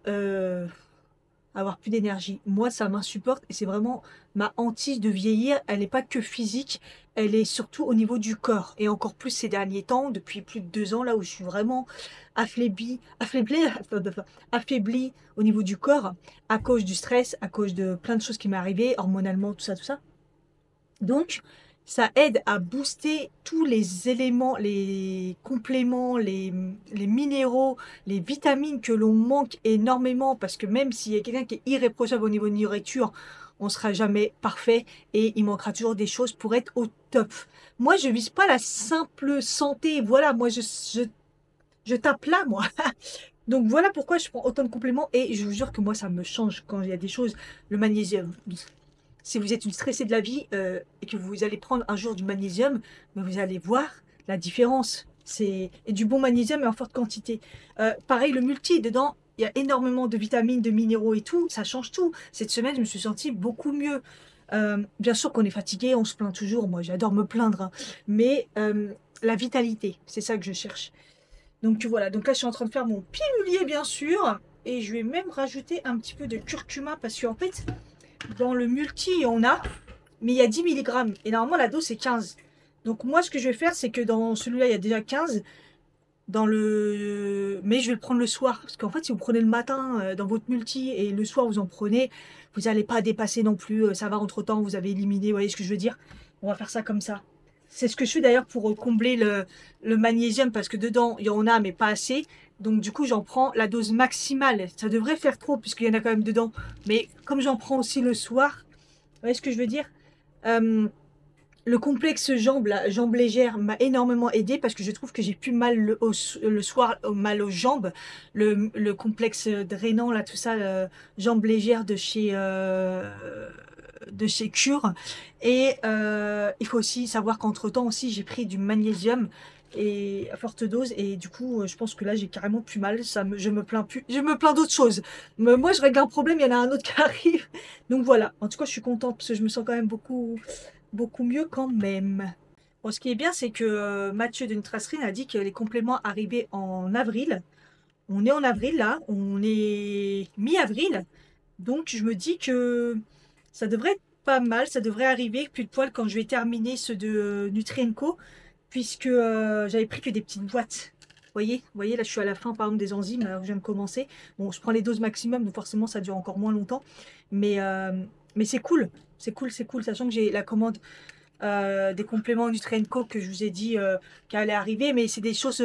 [SPEAKER 1] avoir plus d'énergie. Moi, ça m'insupporte et c'est vraiment ma hantise de vieillir. Elle n'est pas que physique, elle est surtout au niveau du corps. Et encore plus ces derniers temps, depuis plus de 2 ans, là où je suis vraiment affaiblie au niveau du corps, à cause du stress, à cause de plein de choses qui m'est arrivé, hormonalement, tout ça, tout ça. Donc, ça aide à booster tous les éléments, les compléments, les minéraux, les vitamines que l'on manque énormément parce que même s'il y a quelqu'un qui est irréprochable au niveau de nourriture, on sera jamais parfait et il manquera toujours des choses pour être au top. Moi, je vise pas la simple santé. Voilà, moi, je tape là, moi. Donc voilà pourquoi je prends autant de compléments et je vous jure que moi, ça me change quand il y a des choses. Le magnésium, si vous êtes une stressée de la vie et que vous allez prendre un jour du magnésium, mais vous allez voir la différence. C'est et du bon magnésium et en forte quantité. Pareil, le multi, dedans, il y a énormément de vitamines, de minéraux et tout. Ça change tout. Cette semaine, je me suis sentie beaucoup mieux. Bien sûr qu'on est fatigué, on se plaint toujours. Moi, j'adore me plaindre, hein. Mais la vitalité, c'est ça que je cherche. Donc voilà. Donc là, je suis en train de faire mon pilulier, bien sûr. Et je vais même rajouter un petit peu de curcuma parce qu'en fait, dans le multi, on a, mais il y a 10 milligrammes. Et normalement, la dose, c'est 15. Donc moi, ce que je vais faire, c'est que dans celui-là, il y a déjà 15. Mais je vais le prendre le soir. Parce qu'en fait, si vous prenez le matin dans votre multi et le soir, vous en prenez, vous n'allez pas dépasser non plus. Ça va entre-temps, vous avez éliminé. Vous voyez ce que je veux dire? On va faire ça comme ça. C'est ce que je fais d'ailleurs pour combler le magnésium. Parce que dedans, il y en a, mais pas assez. Donc du coup, j'en prends la dose maximale. Ça devrait faire trop, puisqu'il y en a quand même dedans. Mais comme j'en prends aussi le soir, vous voyez ce que je veux dire? Euh, le complexe jambes, la jambe légère, m'a énormément aidé parce que je trouve que j'ai plus mal le soir, mal aux jambes. Le complexe drainant, là, tout ça, jambes légères de chez Cure. Et il faut aussi savoir qu'entre-temps aussi, j'ai pris du magnésium et à forte dose et du coup je pense que là j'ai carrément plus mal, je me plains plus, je me plains d'autres choses, mais moi je règle un problème, il y en a un autre qui arrive. Donc voilà, en tout cas je suis contente parce que je me sens quand même beaucoup mieux quand même. Bon, ce qui est bien, c'est que Mathieu de Nutrastrine a dit que les compléments arrivaient en avril. On est en avril là, on est mi-avril. Donc je me dis que ça devrait être pas mal, ça devrait arriver pile poil quand je vais terminer ceux de Nutrienco, puisque j'avais pris que des petites boîtes. Vous voyez, là je suis à la fin par exemple des enzymes, alors que je viens de commencer. Bon, je prends les doses maximum, donc forcément ça dure encore moins longtemps. Mais, euh, mais c'est cool, c'est cool, sachant que j'ai la commande des compléments Nutrienco que je vous ai dit qu'elle allait arriver, mais c'est des choses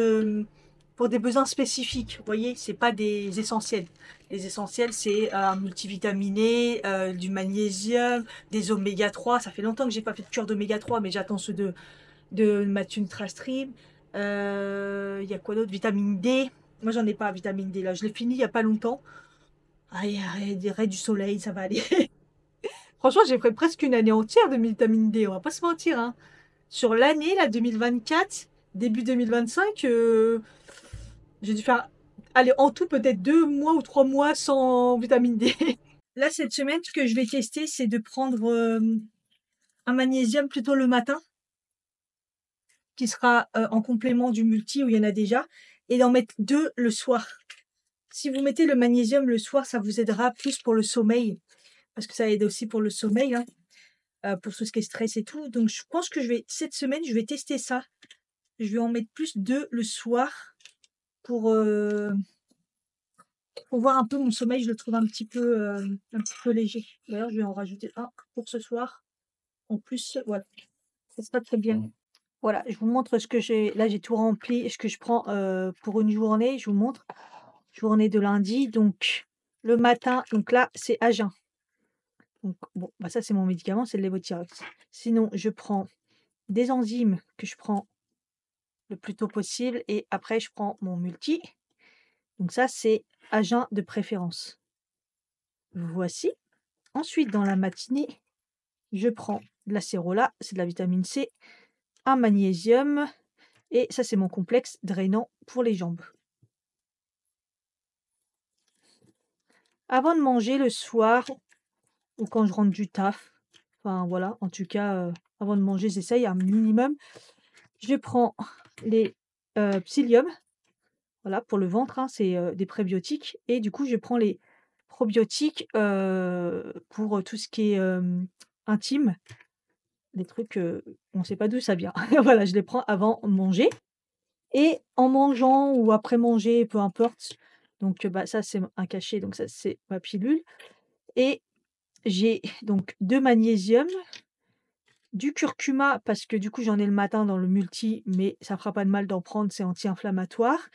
[SPEAKER 1] pour des besoins spécifiques. Vous voyez, c'est pas des essentiels. Les essentiels, c'est un multivitaminé, du magnésium, des oméga 3. Ça fait longtemps que j'ai pas fait de cure d'oméga 3, mais j'attends ceux de Mathieu Nutrastream. Il y a quoi d'autre? Vitamine D. Moi, j'en ai pas, vitamine D là. Je l'ai fini il y a pas longtemps. Ah, il y a du soleil, ça va aller. Franchement, j'ai pris presque une année entière de vitamine D, on va pas se mentir, hein. Sur l'année, là, 2024, début 2025, j'ai dû faire, allez, en tout, peut-être 2 mois ou 3 mois sans vitamine D. Là, cette semaine, ce que je vais tester, c'est de prendre un magnésium plutôt le matin, qui sera en complément du multi où il y en a déjà, et d'en mettre 2 le soir. Si vous mettez le magnésium le soir, ça vous aidera plus pour le sommeil, parce que ça aide aussi pour le sommeil, hein, pour tout ce qui est stress et tout. Donc, je pense que cette semaine, je vais tester ça. Je vais en mettre plus 2 le soir pour, euh, pour voir un peu mon sommeil. Je le trouve un petit peu léger. D'ailleurs, je vais en rajouter un pour ce soir. En plus, voilà, ça sera très bien. Voilà, je vous montre ce que j'ai. Là, j'ai tout rempli. Ce que je prends pour une journée, je vous montre. Journée de lundi. Donc, le matin, donc là, c'est à jeun. Donc, bon, bah ça, c'est mon médicament, c'est le Levothyrox. Sinon, je prends des enzymes que je prends le plus tôt possible. Et après, je prends mon multi. Donc ça, c'est à jeun de préférence. Voici. Ensuite, dans la matinée, je prends de l'acérola, c'est de la vitamine C, un magnésium, et ça, c'est mon complexe drainant pour les jambes. Avant de manger le soir, ou quand je rentre du taf, enfin voilà, en tout cas, avant de manger, j'essaye un minimum. Je prends les psyllium, voilà, pour le ventre, hein, c'est des prébiotiques, et du coup, je prends les probiotiques, pour, tout ce qui est, intime, des trucs, on sait pas d'où ça vient. Voilà, je les prends avant de manger et en mangeant ou après manger, peu importe. Donc, bah, ça, c'est un cachet, donc ça, c'est ma pilule et j'ai donc 2 magnésium, du curcuma parce que du coup, j'en ai le matin dans le multi, mais ça fera pas de mal d'en prendre, c'est anti-inflammatoire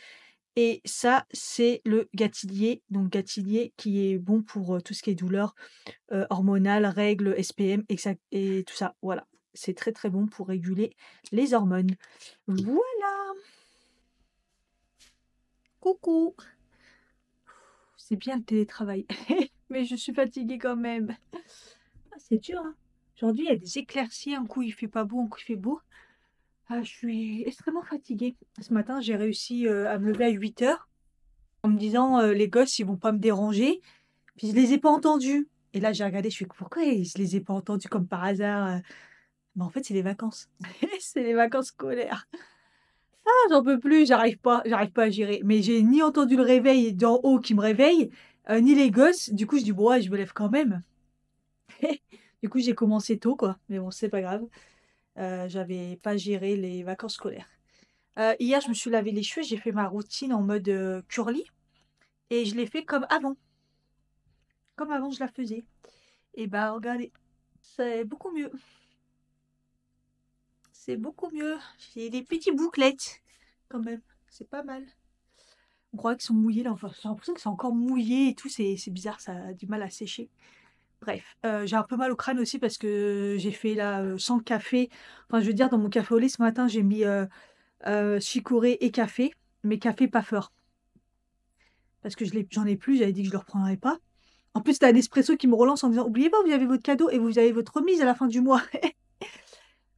[SPEAKER 1] et ça, c'est le Gâtillier, donc Gâtillier qui est bon pour, tout ce qui est douleur, hormonales, règles, SPM et tout ça, voilà. C'est très, très bon pour réguler les hormones. Voilà! Coucou! C'est bien le télétravail, mais je suis fatiguée quand même. Ah, c'est dur, hein. Aujourd'hui, il y a des éclaircies, un coup il fait pas beau, un coup il fait beau. Ah, je suis extrêmement fatiguée. Ce matin, j'ai réussi, à me lever à 8 heures en me disant, «Les gosses, ils vont pas me déranger». Puis je les ai pas entendus et là, j'ai regardé, je fais: «Pourquoi je les ai pas entendus comme par hasard?» Bah, en fait, c'est les vacances. C'est les vacances scolaires. Ah, j'en peux plus, j'arrive pas à gérer. Mais j'ai ni entendu le réveil d'en haut qui me réveille, ni les gosses. Du coup, je dis: «Bon, ouais, je me lève quand même». Du coup, j'ai commencé tôt, quoi. Mais bon, c'est pas grave. J'avais pas géré les vacances scolaires. Hier, je me suis lavé les cheveux, j'ai fait ma routine en mode, curly et je l'ai fait comme avant. Comme avant je la faisais. Et bah, regardez, c'est beaucoup mieux. C'est beaucoup mieux. J'ai des petites bouclettes quand même. C'est pas mal. On croit qu'ils sont mouillés là, enfin, j'ai l'impression que c'est encore mouillé et tout, c'est bizarre, ça a du mal à sécher. Bref, j'ai un peu mal au crâne aussi parce que j'ai fait là, sans café. Enfin, je veux dire, dans mon café au lait ce matin, j'ai mis, chicorée et café, mais café pas fort. Parce que j'en ai plus, j'avais dit que je le reprendrais pas. En plus, tu as Nespresso qui me relance en disant: «Oubliez pas, vous avez votre cadeau et vous avez votre remise à la fin du mois».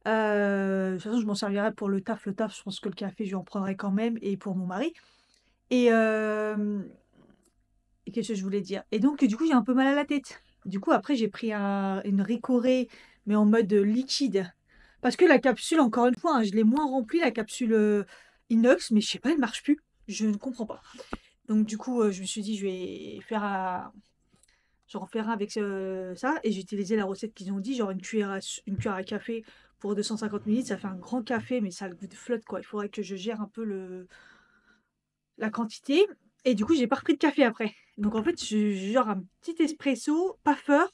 [SPEAKER 1] De toute façon, je m'en servirai pour le taf. Le taf, je pense que le café, je lui en prendrai quand même et pour mon mari et et qu'est-ce que je voulais dire? Et donc du coup, j'ai un peu mal à la tête. Du coup, après, j'ai pris une Ricoré, mais en mode, liquide. Parce que la capsule, encore une fois, hein, je l'ai moins remplie, la capsule, inox, mais je sais pas, elle marche plus. Je ne comprends pas. Donc du coup, je me suis dit: «Je vais faire un j'en ferai un avec ça» et j'ai utilisé la recette qu'ils ont dit, genre une cuillère à café pour 250 millilitres. Ça fait un grand café, mais ça a le goût de flotte, quoi. Il faudrait que je gère un peu la quantité et du coup, j'ai pas repris de café après. Donc en fait, genre un petit espresso, pas fort.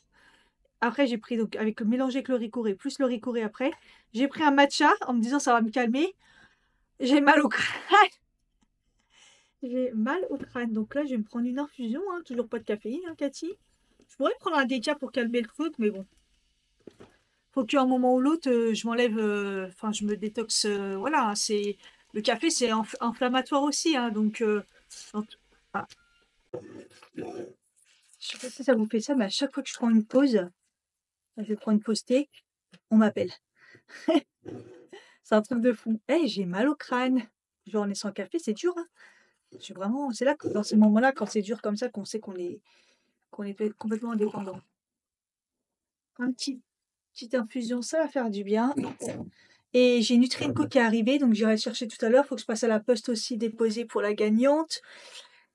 [SPEAKER 1] Après, j'ai pris donc avec mélangé avec le Ricoré, plus le Ricoré après. J'ai pris un matcha en me disant: «Ça va me calmer». J'ai mal au crâne, j'ai mal au crâne. Donc là, je vais me prendre une infusion, hein, toujours pas de caféine, hein, Cathy. Je pourrais prendre un déca pour calmer le truc, mais bon, faut qu'à un moment ou l'autre, je m'enlève, enfin, je me détoxe, voilà, hein, c'est le café, c'est inflammatoire aussi, hein, donc en t ah, je sais pas si ça vous fait ça, mais à chaque fois que je prends une pause, je vais prendre une pause thé, on m'appelle. C'est un truc de fou. Eh, j'ai mal au crâne. Journée sans café, c'est dur, hein. C'est là que dans ces moments-là, quand c'est dur comme ça, qu'on sait qu'on est complètement indépendant. Un petite infusion, ça va faire du bien. Et j'ai Nutri-Co qui est arrivé, donc j'irai le chercher tout à l'heure. Faut que je passe à la poste aussi déposer pour la gagnante.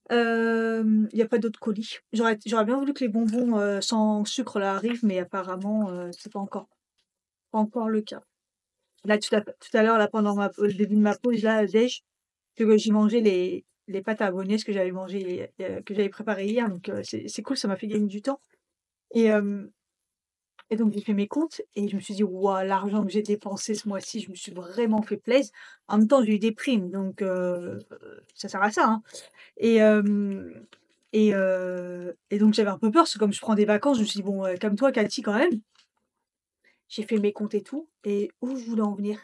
[SPEAKER 1] Il y a pas d'autres colis. J'aurais bien voulu que les bonbons, sans sucre là arrivent, mais apparemment, c'est pas encore le cas. Là, tout à l'heure, là, pendant le début de ma pause là, déj, que j'ai mangé les pâtes à bolognaise que j'avais mangé, que j'avais préparées hier, donc c'est cool, ça m'a fait gagner du temps et hem et donc j'ai fait mes comptes et je me suis dit: «Waouh, l'argent que j'ai dépensé ce mois-ci, je me suis vraiment fait plaisir». En même temps, j'ai eu des primes, donc ça sert à ça, hein et donc j'avais un peu peur parce que comme je prends des vacances, je me suis dit: «Bon, calme-toi Cathy quand même». J'ai fait mes comptes et tout et où je voulais en venir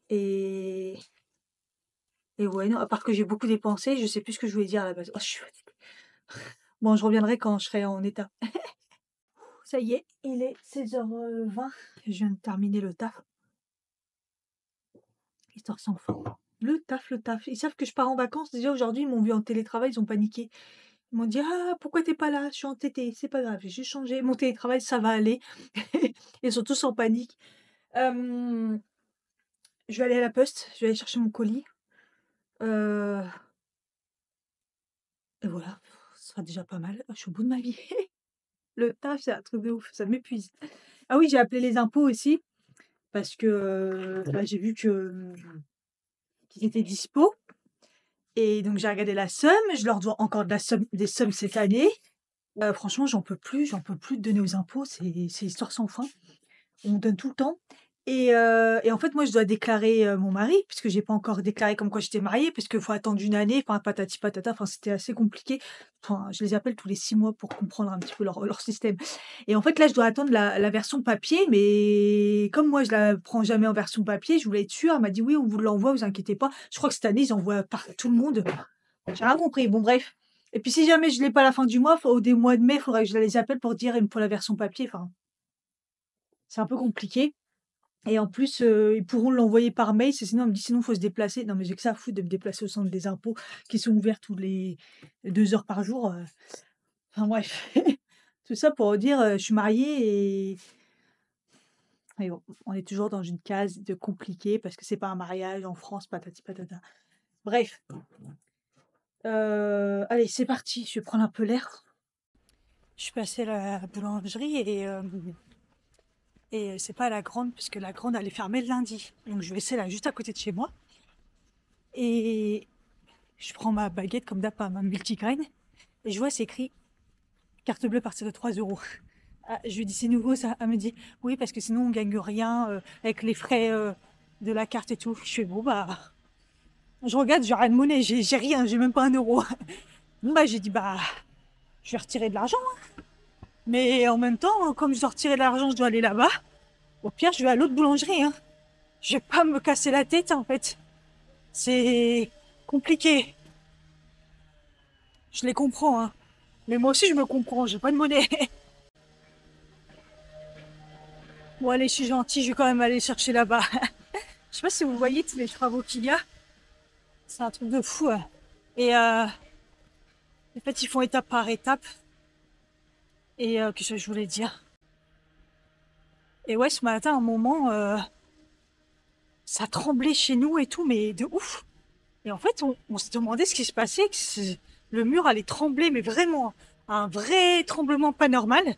[SPEAKER 1] et ouais, non, à part que j'ai beaucoup dépensé, je sais plus ce que je voulais dire à la base. Oh, je suis fatiguée. Bon, je reviendrai quand je serai en état. Ça y est, il est 16h20. Je viens de terminer le taf. Histoire sans fin. Le taf, le taf. Ils savent que je pars en vacances. Déjà aujourd'hui, ils m'ont vu en télétravail, ils ont paniqué. Ils m'ont dit: «Ah, pourquoi t'es pas là? Je suis en TT». C'est pas grave, j'ai juste changé. Mon télétravail, ça va aller. Ils sont tous en panique. Hem, je vais aller à la poste, je vais aller chercher mon colis. Heu et voilà. sera déjà pas mal. Je suis au bout de ma vie. Le taf, c'est un truc de ouf, ça m'épuise. Ah oui, j'ai appelé les impôts aussi parce que, bah, j'ai vu que, qu'ils étaient dispo et donc j'ai regardé la somme. Je leur dois encore des sommes cette année. Franchement, j'en peux plus de donner aux impôts, c'est histoire sans fin. On me donne tout le temps et en fait, moi, je dois déclarer, mon mari puisque j'ai pas encore déclaré comme quoi j'étais mariée, parce qu'il faut attendre une année, enfin patati patata, enfin c'était assez compliqué. Enfin, je les appelle tous les 6 mois pour comprendre un petit peu leur système et en fait, là, je dois attendre la version papier, mais comme moi, je la prends jamais en version papier, je voulais être sûre. Elle m'a dit: «Oui, on vous l'envoie, vous inquiétez pas». Je crois que cette année, ils envoient par tout le monde. J'ai rien compris. Bon bref et puis si jamais je l'ai pas à la fin du mois, au des mois de mai, il faudrait que je les appelle pour dire: «Il me faut la version papier». Enfin, c'est un peu compliqué. Et en plus, ils pourront l'envoyer par mail, c'est sinon elle me dit: «Sinon, il faut se déplacer». Non, mais j'ai que ça à foutre de me déplacer au centre des impôts qui sont ouverts tous les 2 heures par jour, enfin bref. Tout ça pour dire, je suis mariée et bon, on est toujours dans une case de compliqué parce que c'est pas un mariage en France, patati patata. Bref, allez, c'est parti, je vais prendre un peu l'air. Je suis passée à la boulangerie et c'est pas la grande, puisque la grande, elle est fermée le lundi. Donc je vais essayer là, juste à côté de chez moi et je prends ma baguette comme d'hab, ma multigrain, et je vois c'est écrit carte bleue à partir de 3 euros. Ah, je lui dis c'est nouveau ça. Elle me dit oui parce que sinon on gagne rien avec les frais de la carte et tout. Je fais bon bah je regarde, j'ai rien de monnaie, j'ai rien, j'ai même pas 1 euro. Bon bah j'ai dit bah je vais retirer de l'argent. Mais en même temps, comme je dois retirer de l'argent, je dois aller là-bas. Au pire, je vais à l'autre boulangerie. Hein. Je vais pas me casser la tête en fait. C'est compliqué. Je les comprends, hein. Mais moi aussi je me comprends, j'ai pas de monnaie. Bon allez, je suis gentille, je vais quand même aller chercher là-bas. Je sais pas si vous voyez tous les travaux qu'il y a. C'est un truc de fou. Hein. Et en fait, ils font étape par étape. Et qu'est-ce que je voulais dire? Et ouais, ce matin, à un moment, ça tremblait chez nous et tout, mais de ouf. Et en fait, on se demandait ce qui se passait, le mur allait trembler, mais vraiment, un vrai tremblement pas normal.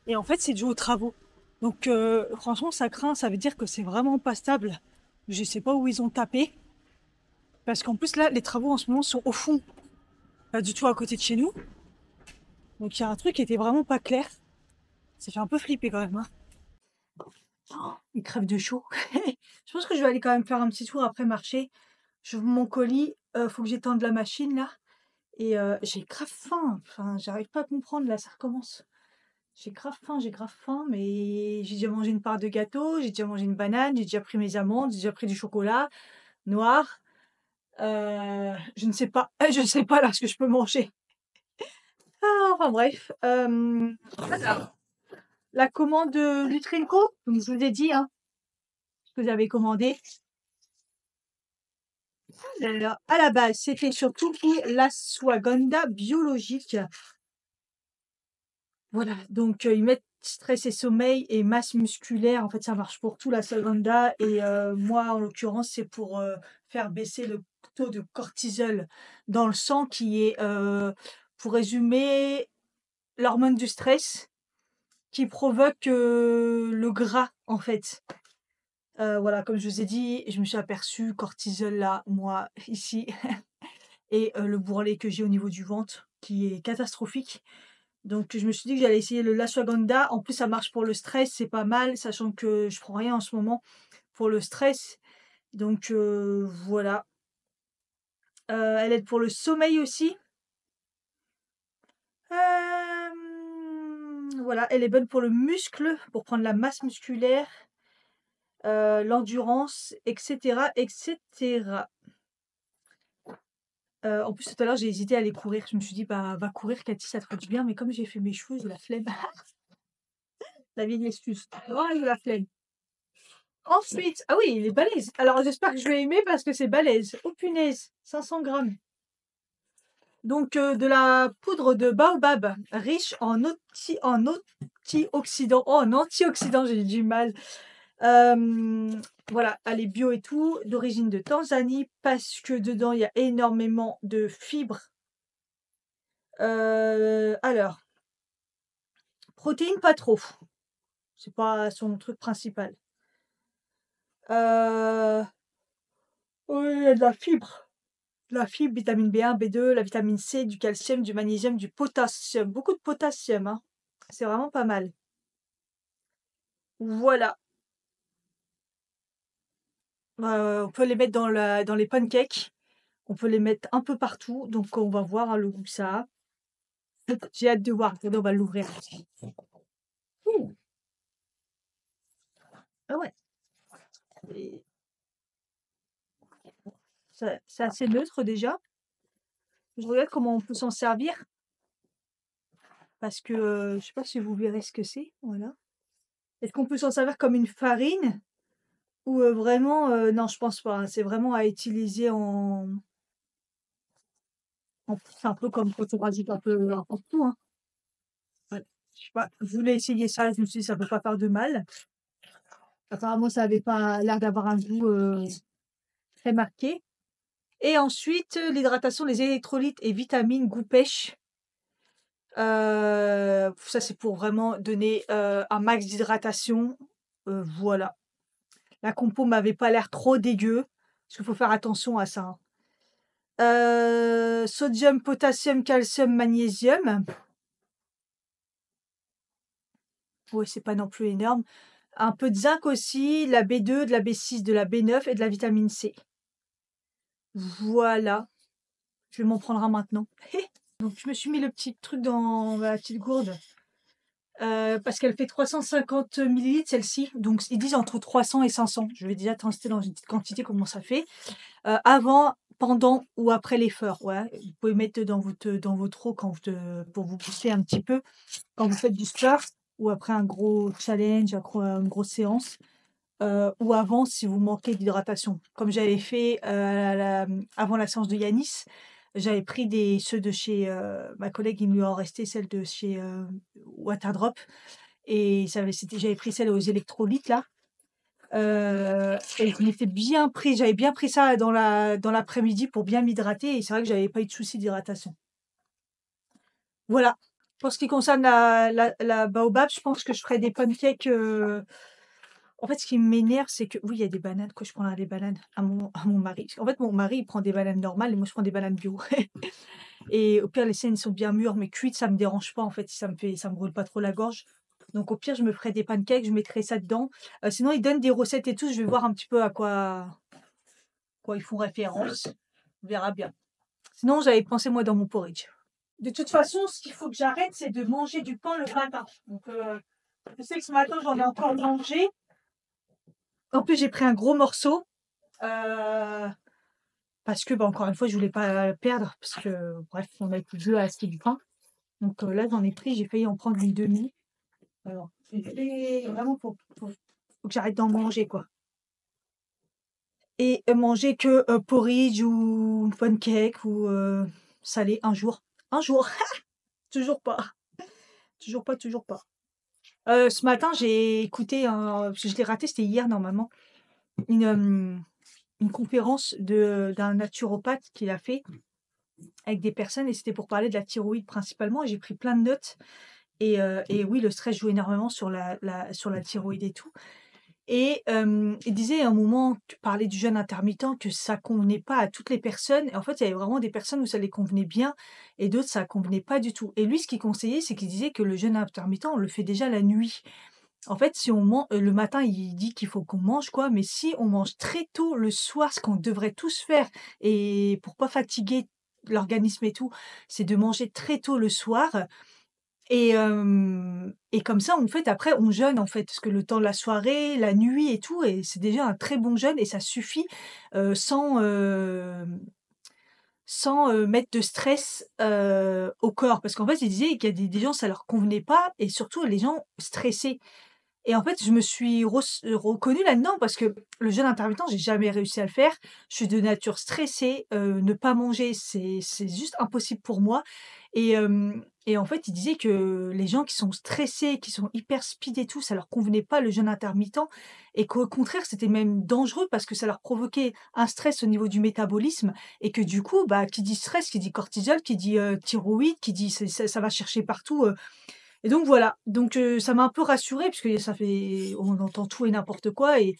[SPEAKER 1] Et en fait, c'est dû aux travaux. Donc franchement, ça craint, ça veut dire que c'est vraiment pas stable. Je sais pas où ils ont tapé. Parce qu'en plus, là, les travaux en ce moment sont au fond, pas du tout à côté de chez nous. Donc il y a un truc qui était vraiment pas clair. Ça fait un peu flipper quand même. Hein. Oh, il crève de chaud. Je pense que je vais aller quand même faire un petit tour après marcher. J'ouvre mon colis, faut que j'étende la machine là. Et j'ai grave faim. Enfin, j'arrive pas à comprendre là, ça recommence. J'ai grave faim, mais j'ai déjà mangé une part de gâteau, j'ai déjà mangé une banane, j'ai déjà pris mes amandes, j'ai déjà pris du chocolat noir. Je ne sais pas, je ne sais pas là ce que je peux manger. Ah, enfin bref. Voilà. La commande de Nutrinco, comme je vous ai dit, hein, ce que j'avais commandé. Alors, à la base, c'était surtout l'ashwagandha biologique. Voilà, donc ils mettent stress et sommeil et masse musculaire. En fait, ça marche pour tout l'ashwagandha et moi, en l'occurrence, c'est pour faire baisser le taux de cortisol dans le sang qui est, pour résumer, l'hormone du stress qui provoque le gras, en fait. Voilà, comme je vous ai dit, je me suis aperçue, cortisol là, moi, ici, et le bourrelet que j'ai au niveau du ventre qui est catastrophique. Donc je me suis dit que j'allais essayer le l'ashwagandha. En plus, ça marche pour le stress, c'est pas mal, sachant que je prends rien en ce moment pour le stress. Donc voilà. Elle aide pour le sommeil aussi. Voilà, elle est bonne pour le muscle, pour prendre la masse musculaire, l'endurance, et cetera, et cetera. En plus, tout à l'heure, j'ai hésité à aller courir. Je me suis dit: «Bah, va courir Cathy, ça te fera du bien», mais comme j'ai fait mes cheveux, j'ai la flemme. La vieille excuse. Oh, j'ai la flemme. Ensuite, ah oui, il est balèze. Alors j'espère que je vais aimer parce que c'est balèze. Oh punaise, 500 grammes. Donc de la poudre de baobab, riche en antioxydants. Oh, en antioxydants, j'ai du mal. Voilà, elle est bio et tout, d'origine de Tanzanie, parce que dedans il y a énormément de fibres Alors, protéines, pas trop. C'est pas son truc principal. Heu, oui, il y a de la fibre. De la fibre, vitamine B1, B2, la vitamine C, du calcium, du magnésium, du potassium. Beaucoup de potassium, hein. C'est vraiment pas mal. Voilà. On peut les mettre dans les pancakes. On peut les mettre un peu partout, donc on va voir, hein, le goût que ça a. J'ai hâte de voir. Attendez, on va l'ouvrir. Ouh! Ah ouais, et c'est assez neutre déjà. Je regarde comment on peut s'en servir parce que, je sais pas si vous verrez ce que c'est, voilà. Est-ce qu'on peut s'en servir comme une farine ou, vraiment, non, je pense pas, hein, c'est vraiment à utiliser c'est un peu comme quand on rajoute un peu de tout, hein. Voilà. Je sais pas, je voulais essayer ça, je me suis dit: «Ça peut pas faire de mal». Apparemment, ça avait pas l'air d'avoir un goût, très marqué. Et ensuite, l'hydratation, les électrolytes et vitamines goût pêche. Ça, c'est pour vraiment donner, un max d'hydratation. Voilà. La compo m'avait pas l'air trop dégueu, parce qu'il faut faire attention à ça, hein. Sodium, potassium, calcium, magnésium. Ouais, c'est pas non plus énorme. Un peu de zinc aussi, de la B2, de la B6, de la B9 et de la vitamine C. Voilà, je vais m'en prendre un maintenant. Donc je me suis mis le petit truc dans ma petite gourde. Parce qu'elle fait 350 millilitres celle-ci, donc ils disent entre 300 et 500. Je vais déjà tester dans une petite quantité comment ça fait. Avant, pendant ou après l'effort, ouais. Vous pouvez mettre dans votre eau quand pour vous booster un petit peu quand vous faites du sport ou après un gros challenge, une grosse séance, ou avant si vous manquez d'hydratation. Comme j'avais fait, avant la séance de Yanis, j'avais pris ceux de chez, ma collègue, il lui en restait celles de chez, Waterdrop. Et j'avais pris celle aux électrolytes là, et j'avais bien pris ça dans l'après-midi pour bien m'hydrater et c'est vrai que j'avais pas eu de soucis d'hydratation. Voilà. Pour ce qui concerne la baobab, je pense que je ferai des pancakes, en fait, ce qui m'énerve, c'est que oui, il y a des bananes, que je prendrai des bananes à mon mari. En fait, mon mari, il prend des bananes normales et moi, je prends des bananes bio. Et au pire, les siennes sont bien mûres, mais cuites, ça me dérange pas, en fait, ça me brûle pas trop la gorge. Donc au pire, je me ferai des pancakes, je mettrai ça dedans. Sinon, ils donnent des recettes et tout, je vais voir un petit peu à quoi ils font référence. On verra bien. Sinon, j'avais pensé, moi, dans mon porridge. De toute façon, ce qu'il faut que j'arrête, c'est de manger du pain le matin. Donc, je sais que ce matin, j'en ai encore mangé. En plus, j'ai pris un gros morceau. euh, Parce que, bah, encore une fois, je voulais pas perdre. Parce que, bref, on avait plus de jeu à acheter du pain. Donc là, j'en ai pris, j'ai failli en prendre une demi. Alors, vraiment, faut que j'arrête d'en manger, quoi. Et manger que porridge ou pancake ou salé un jour. Un jour, toujours pas. Toujours pas, toujours pas. Ce matin, j'ai écouté, parce que je l'ai raté, c'était hier normalement, une conférence d'un naturopathe qu'il a fait avec des personnes et c'était pour parler de la thyroïde principalement. Et j'ai pris plein de notes et oui, le stress joue énormément sur sur la thyroïde et tout. Et il disait à un moment, tu parlais du jeûne intermittent, que ça convenait pas à toutes les personnes. Et en fait, il y avait vraiment des personnes où ça les convenait bien et d'autres, ça convenait pas du tout. Et lui, ce qu'il conseillait, c'est qu'il disait que le jeûne intermittent, on le fait déjà la nuit. En fait, si on mange le matin, il dit qu'il faut qu'on mange quoi, mais si on mange très tôt le soir, ce qu'on devrait tous faire et pour pas fatiguer l'organisme et tout, c'est de manger très tôt le soir et comme ça, en fait, après, on jeûne, en fait, parce que le temps de la soirée, la nuit et tout et c'est déjà un très bon jeûne et ça suffit, sans, mettre de stress, au corps. Parce qu'en fait, il disait qu'il y a des gens, ça leur convenait pas et surtout les gens stressés et en fait, je me suis reconnue là-dedans parce que le jeûne intermittent, j'ai jamais réussi à le faire. Je suis de nature stressée, ne pas manger, c'est juste impossible pour moi et Et en fait, il disait que les gens qui sont stressés, qui sont hyper speed et tout, ça leur convenait pas le jeûne intermittent et qu'au contraire, c'était même dangereux parce que ça leur provoquait un stress au niveau du métabolisme et que du coup, bah, qui dit stress, qui dit cortisol, qui dit, thyroïde, qui dit ça va chercher partout, et donc voilà. Donc ça m'a un peu rassurée parce que ça fait on entend tout et n'importe quoi et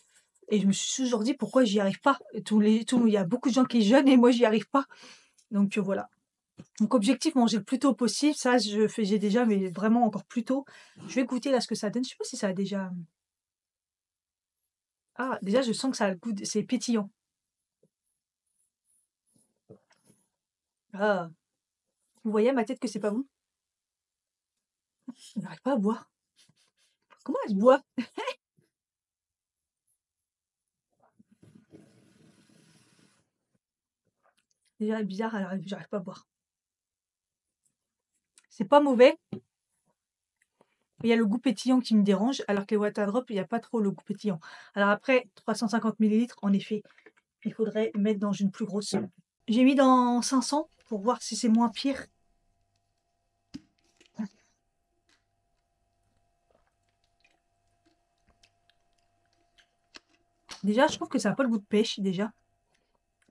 [SPEAKER 1] je me suis toujours dit: «Pourquoi j'y arrive pas?» Il y a beaucoup de gens qui jeûnent et moi j'y arrive pas. Donc voilà. Donc objectif, manger le plus tôt possible, ça j'ai déjà, mais vraiment encore plus tôt. Je vais goûter là ce que ça donne. Je sais pas si ça a déjà ah déjà je sens que ça a le goût de c'est pétillant. Ah, vous voyez à ma tête que c'est pas bon? Je n'arrive pas à boire. Comment elle se boit? Déjà elle est bizarre, j'arrive pas à boire. C'est pas mauvais, il y a le goût pétillant qui me dérange, alors que les Water Drop, il y a pas trop le goût pétillant. Alors après 350 millilitres, en effet, il faudrait mettre dans une plus grosse. J'ai mis dans 500 pour voir si c'est moins pire. Déjà, je trouve que ça a pas le goût de pêche, déjà.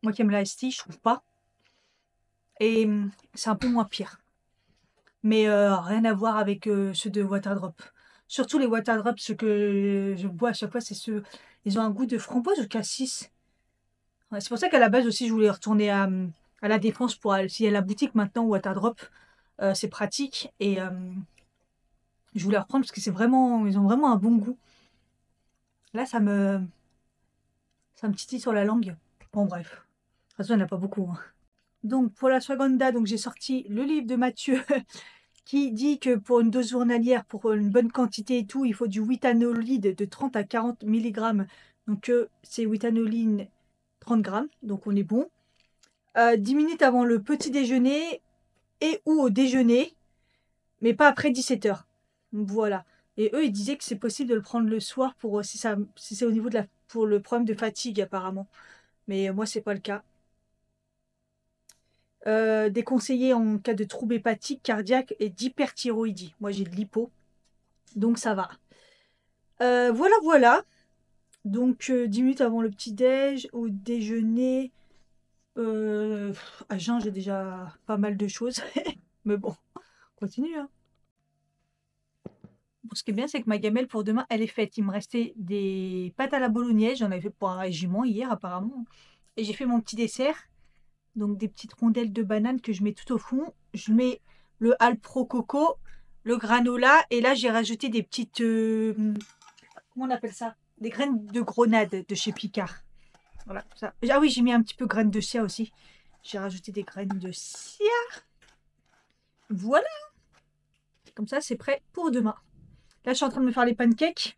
[SPEAKER 1] Moi qui aime l'Ice Tea, je trouve pas. Et c'est un peu moins pire. Mais rien à voir avec ceux de Waterdrop. Surtout les Waterdrop, ceux que je bois à chaque fois, c'est ceux. Ils ont un goût de framboise ou cassis. Ouais, c'est pour ça qu'à la base aussi, je voulais retourner à la Défense pour aller. S'il y a la boutique maintenant Waterdrop, c'est pratique. Et je voulais reprendre parce que c'est vraiment. Ils ont vraiment un bon goût. Là, ça me titille sur la langue. Bon, bref. De toute façon, il n'y en a pas beaucoup, hein. Donc, pour la Shwaganda, donc j'ai sorti le livre de Mathieu qui dit que pour une dose journalière, pour une bonne quantité et tout, il faut du withanolide de 30 à 40 mg. Donc, c'est withanolide 30 grammes, donc on est bon. 10 minutes avant le petit déjeuner et ou au déjeuner, mais pas après 17 heures. Voilà. Et eux, ils disaient que c'est possible de le prendre le soir pour si c'est au niveau pour le problème de fatigue apparemment. Mais moi, c'est pas le cas. Déconseillé en cas de troubles hépatiques, cardiaques et d'hyperthyroïdie. Moi, j'ai de l'hypo, donc ça va. Voilà, voilà. Donc, 10 minutes avant le petit-déj, au déjeuner. À jeun, j'ai déjà pas mal de choses. Mais bon, on continue, hein. Bon, ce qui est bien, c'est que ma gamelle pour demain, elle est faite. Il me restait des pâtes à la bolognaise. J'en avais fait pour un régiment hier, apparemment. Et j'ai fait mon petit dessert. Donc, des petites rondelles de banane que je mets tout au fond. Je mets le Alpro Coco, le granola. Et là, j'ai rajouté des petites. Comment on appelle ça? Des graines de grenade de chez Picard. Voilà, ça. Ah oui, j'ai mis un petit peu graines de chia aussi. J'ai rajouté des graines de chia. Voilà, comme ça, c'est prêt pour demain. Là, je suis en train de me faire les pancakes.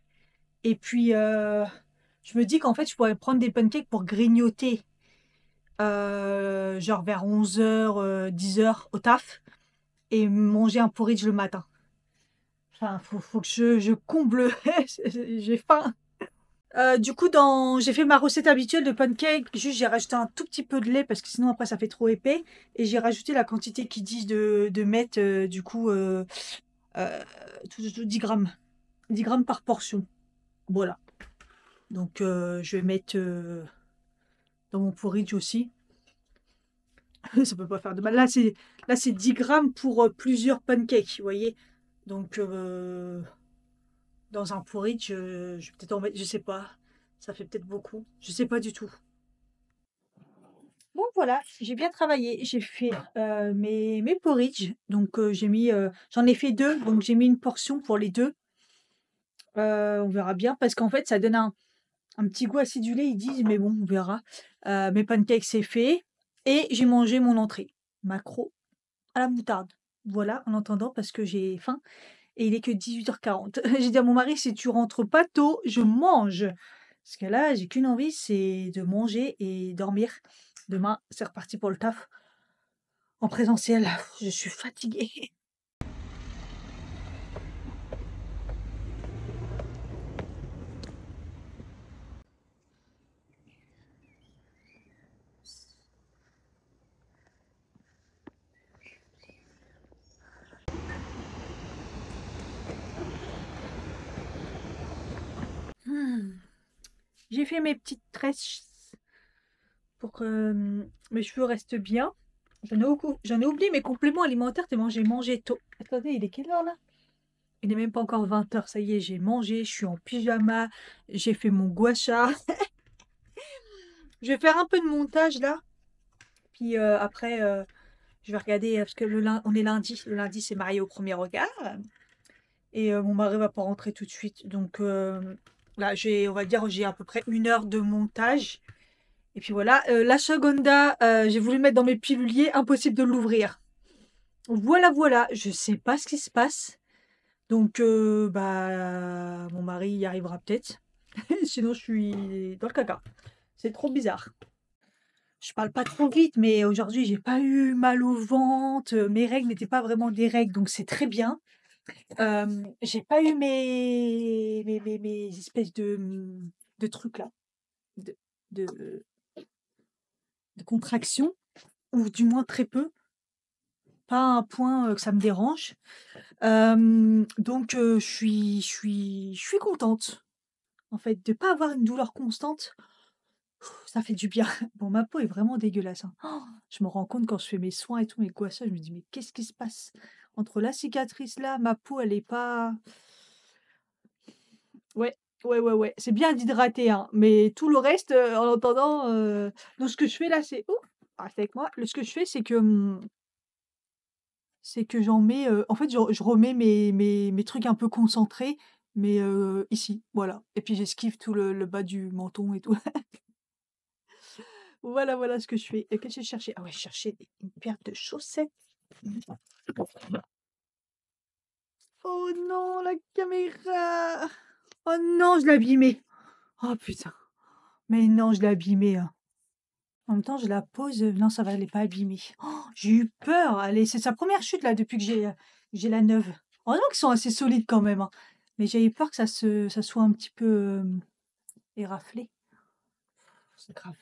[SPEAKER 1] Et puis, je me dis qu'en fait, je pourrais prendre des pancakes pour grignoter. Genre vers 11 h, 10 h au taf. Et manger un porridge le matin. Enfin, faut que je comble. J'ai faim. Du coup, j'ai fait ma recette habituelle de pancake. Juste, j'ai rajouté un tout petit peu de lait parce que sinon, après, ça fait trop épais. Et j'ai rajouté la quantité qu'ils disent de mettre, du coup, euh, 10 grammes. 10 grammes par portion. Voilà. Donc, je vais mettre dans mon porridge aussi. Ça peut pas faire de mal. Là, c'est 10 grammes pour plusieurs pancakes, vous voyez. Donc, dans un porridge, je vais peut-être en mettre, je sais pas. Ça fait peut-être beaucoup. Je sais pas du tout. Bon, voilà, j'ai bien travaillé. J'ai fait mes porridge. Donc, j'en ai fait deux. Donc, j'ai mis une portion pour les deux. On verra bien. Parce qu'en fait, ça donne un petit goût acidulé. Ils disent, mais bon, on verra. Mes pancakes, c'est fait. Et j'ai mangé mon entrée. Maquereau à la moutarde. Voilà, en entendant, parce que j'ai faim. Et il est que 18h40. J'ai dit à mon mari, si tu rentres pas tôt, je mange. Parce que là, j'ai qu'une envie, c'est de manger et dormir. Demain, c'est reparti pour le taf. En présentiel, je suis fatiguée. J'ai fait mes petites tresses pour que mes cheveux restent bien. J'en ai oublié mes compléments alimentaires tellement j'ai mangé tôt. Attendez, il est quelle heure là? Il n'est même pas encore 20 h. Ça y est, j'ai mangé, je suis en pyjama, j'ai fait mon gua sha. Je vais faire un peu de montage là. Puis après, je vais regarder, parce que on est lundi. Le lundi, c'est marié au premier regard. Et mon mari va pas rentrer tout de suite. Donc là, on va dire, j'ai à peu près 1 heure de montage. Et puis voilà, la Shagonda, j'ai voulu mettre dans mes piluliers, impossible de l'ouvrir. Voilà, voilà, je sais pas ce qui se passe. Donc, bah, mon mari y arrivera peut-être. Sinon, je suis dans le caca. C'est trop bizarre. Je parle pas trop vite, mais aujourd'hui, j'ai pas eu mal au ventre. Mes règles n'étaient pas vraiment des règles, donc c'est très bien. J'ai pas eu mes espèces de trucs là, de, de, de contractions, ou du moins très peu. Pas à un point que ça me dérange. Donc, je suis contente, en fait, de pas avoir une douleur constante. Ça fait du bien. Bon, ma peau est vraiment dégueulasse, hein. Je me rends compte quand je fais mes soins et tout, mes gouachages, je me dis: «Mais qu'est-ce qui se passe?» Entre la cicatrice là, ma peau elle est pas ouais, ouais, ouais, ouais, c'est bien d'hydrater, hein, mais tout le reste, en attendant, donc ce que je fais là, c'est ouh! Reste avec moi. Ce que je fais, c'est que j'en mets, en fait, je remets mes trucs un peu concentrés, mais ici, voilà, et puis j'esquive tout le bas du menton et tout. Voilà, voilà ce que je fais. Et qu'est-ce que j'ai cherché? Ah ouais, je cherchais une paire de chaussettes. Oh non, la caméra! Oh non, je l'ai abîmée! Oh putain! Mais non, je l'ai abîmée, hein. En même temps, je la pose, non, ça va, elle est pas abîmée. Oh, j'ai eu peur! Allez, c'est sa première chute là depuis que j'ai la neuve. Heureusement qu'ils sont assez solides quand même, hein. Mais j'ai eu peur que ça soit un petit peu, éraflé. C'est grave.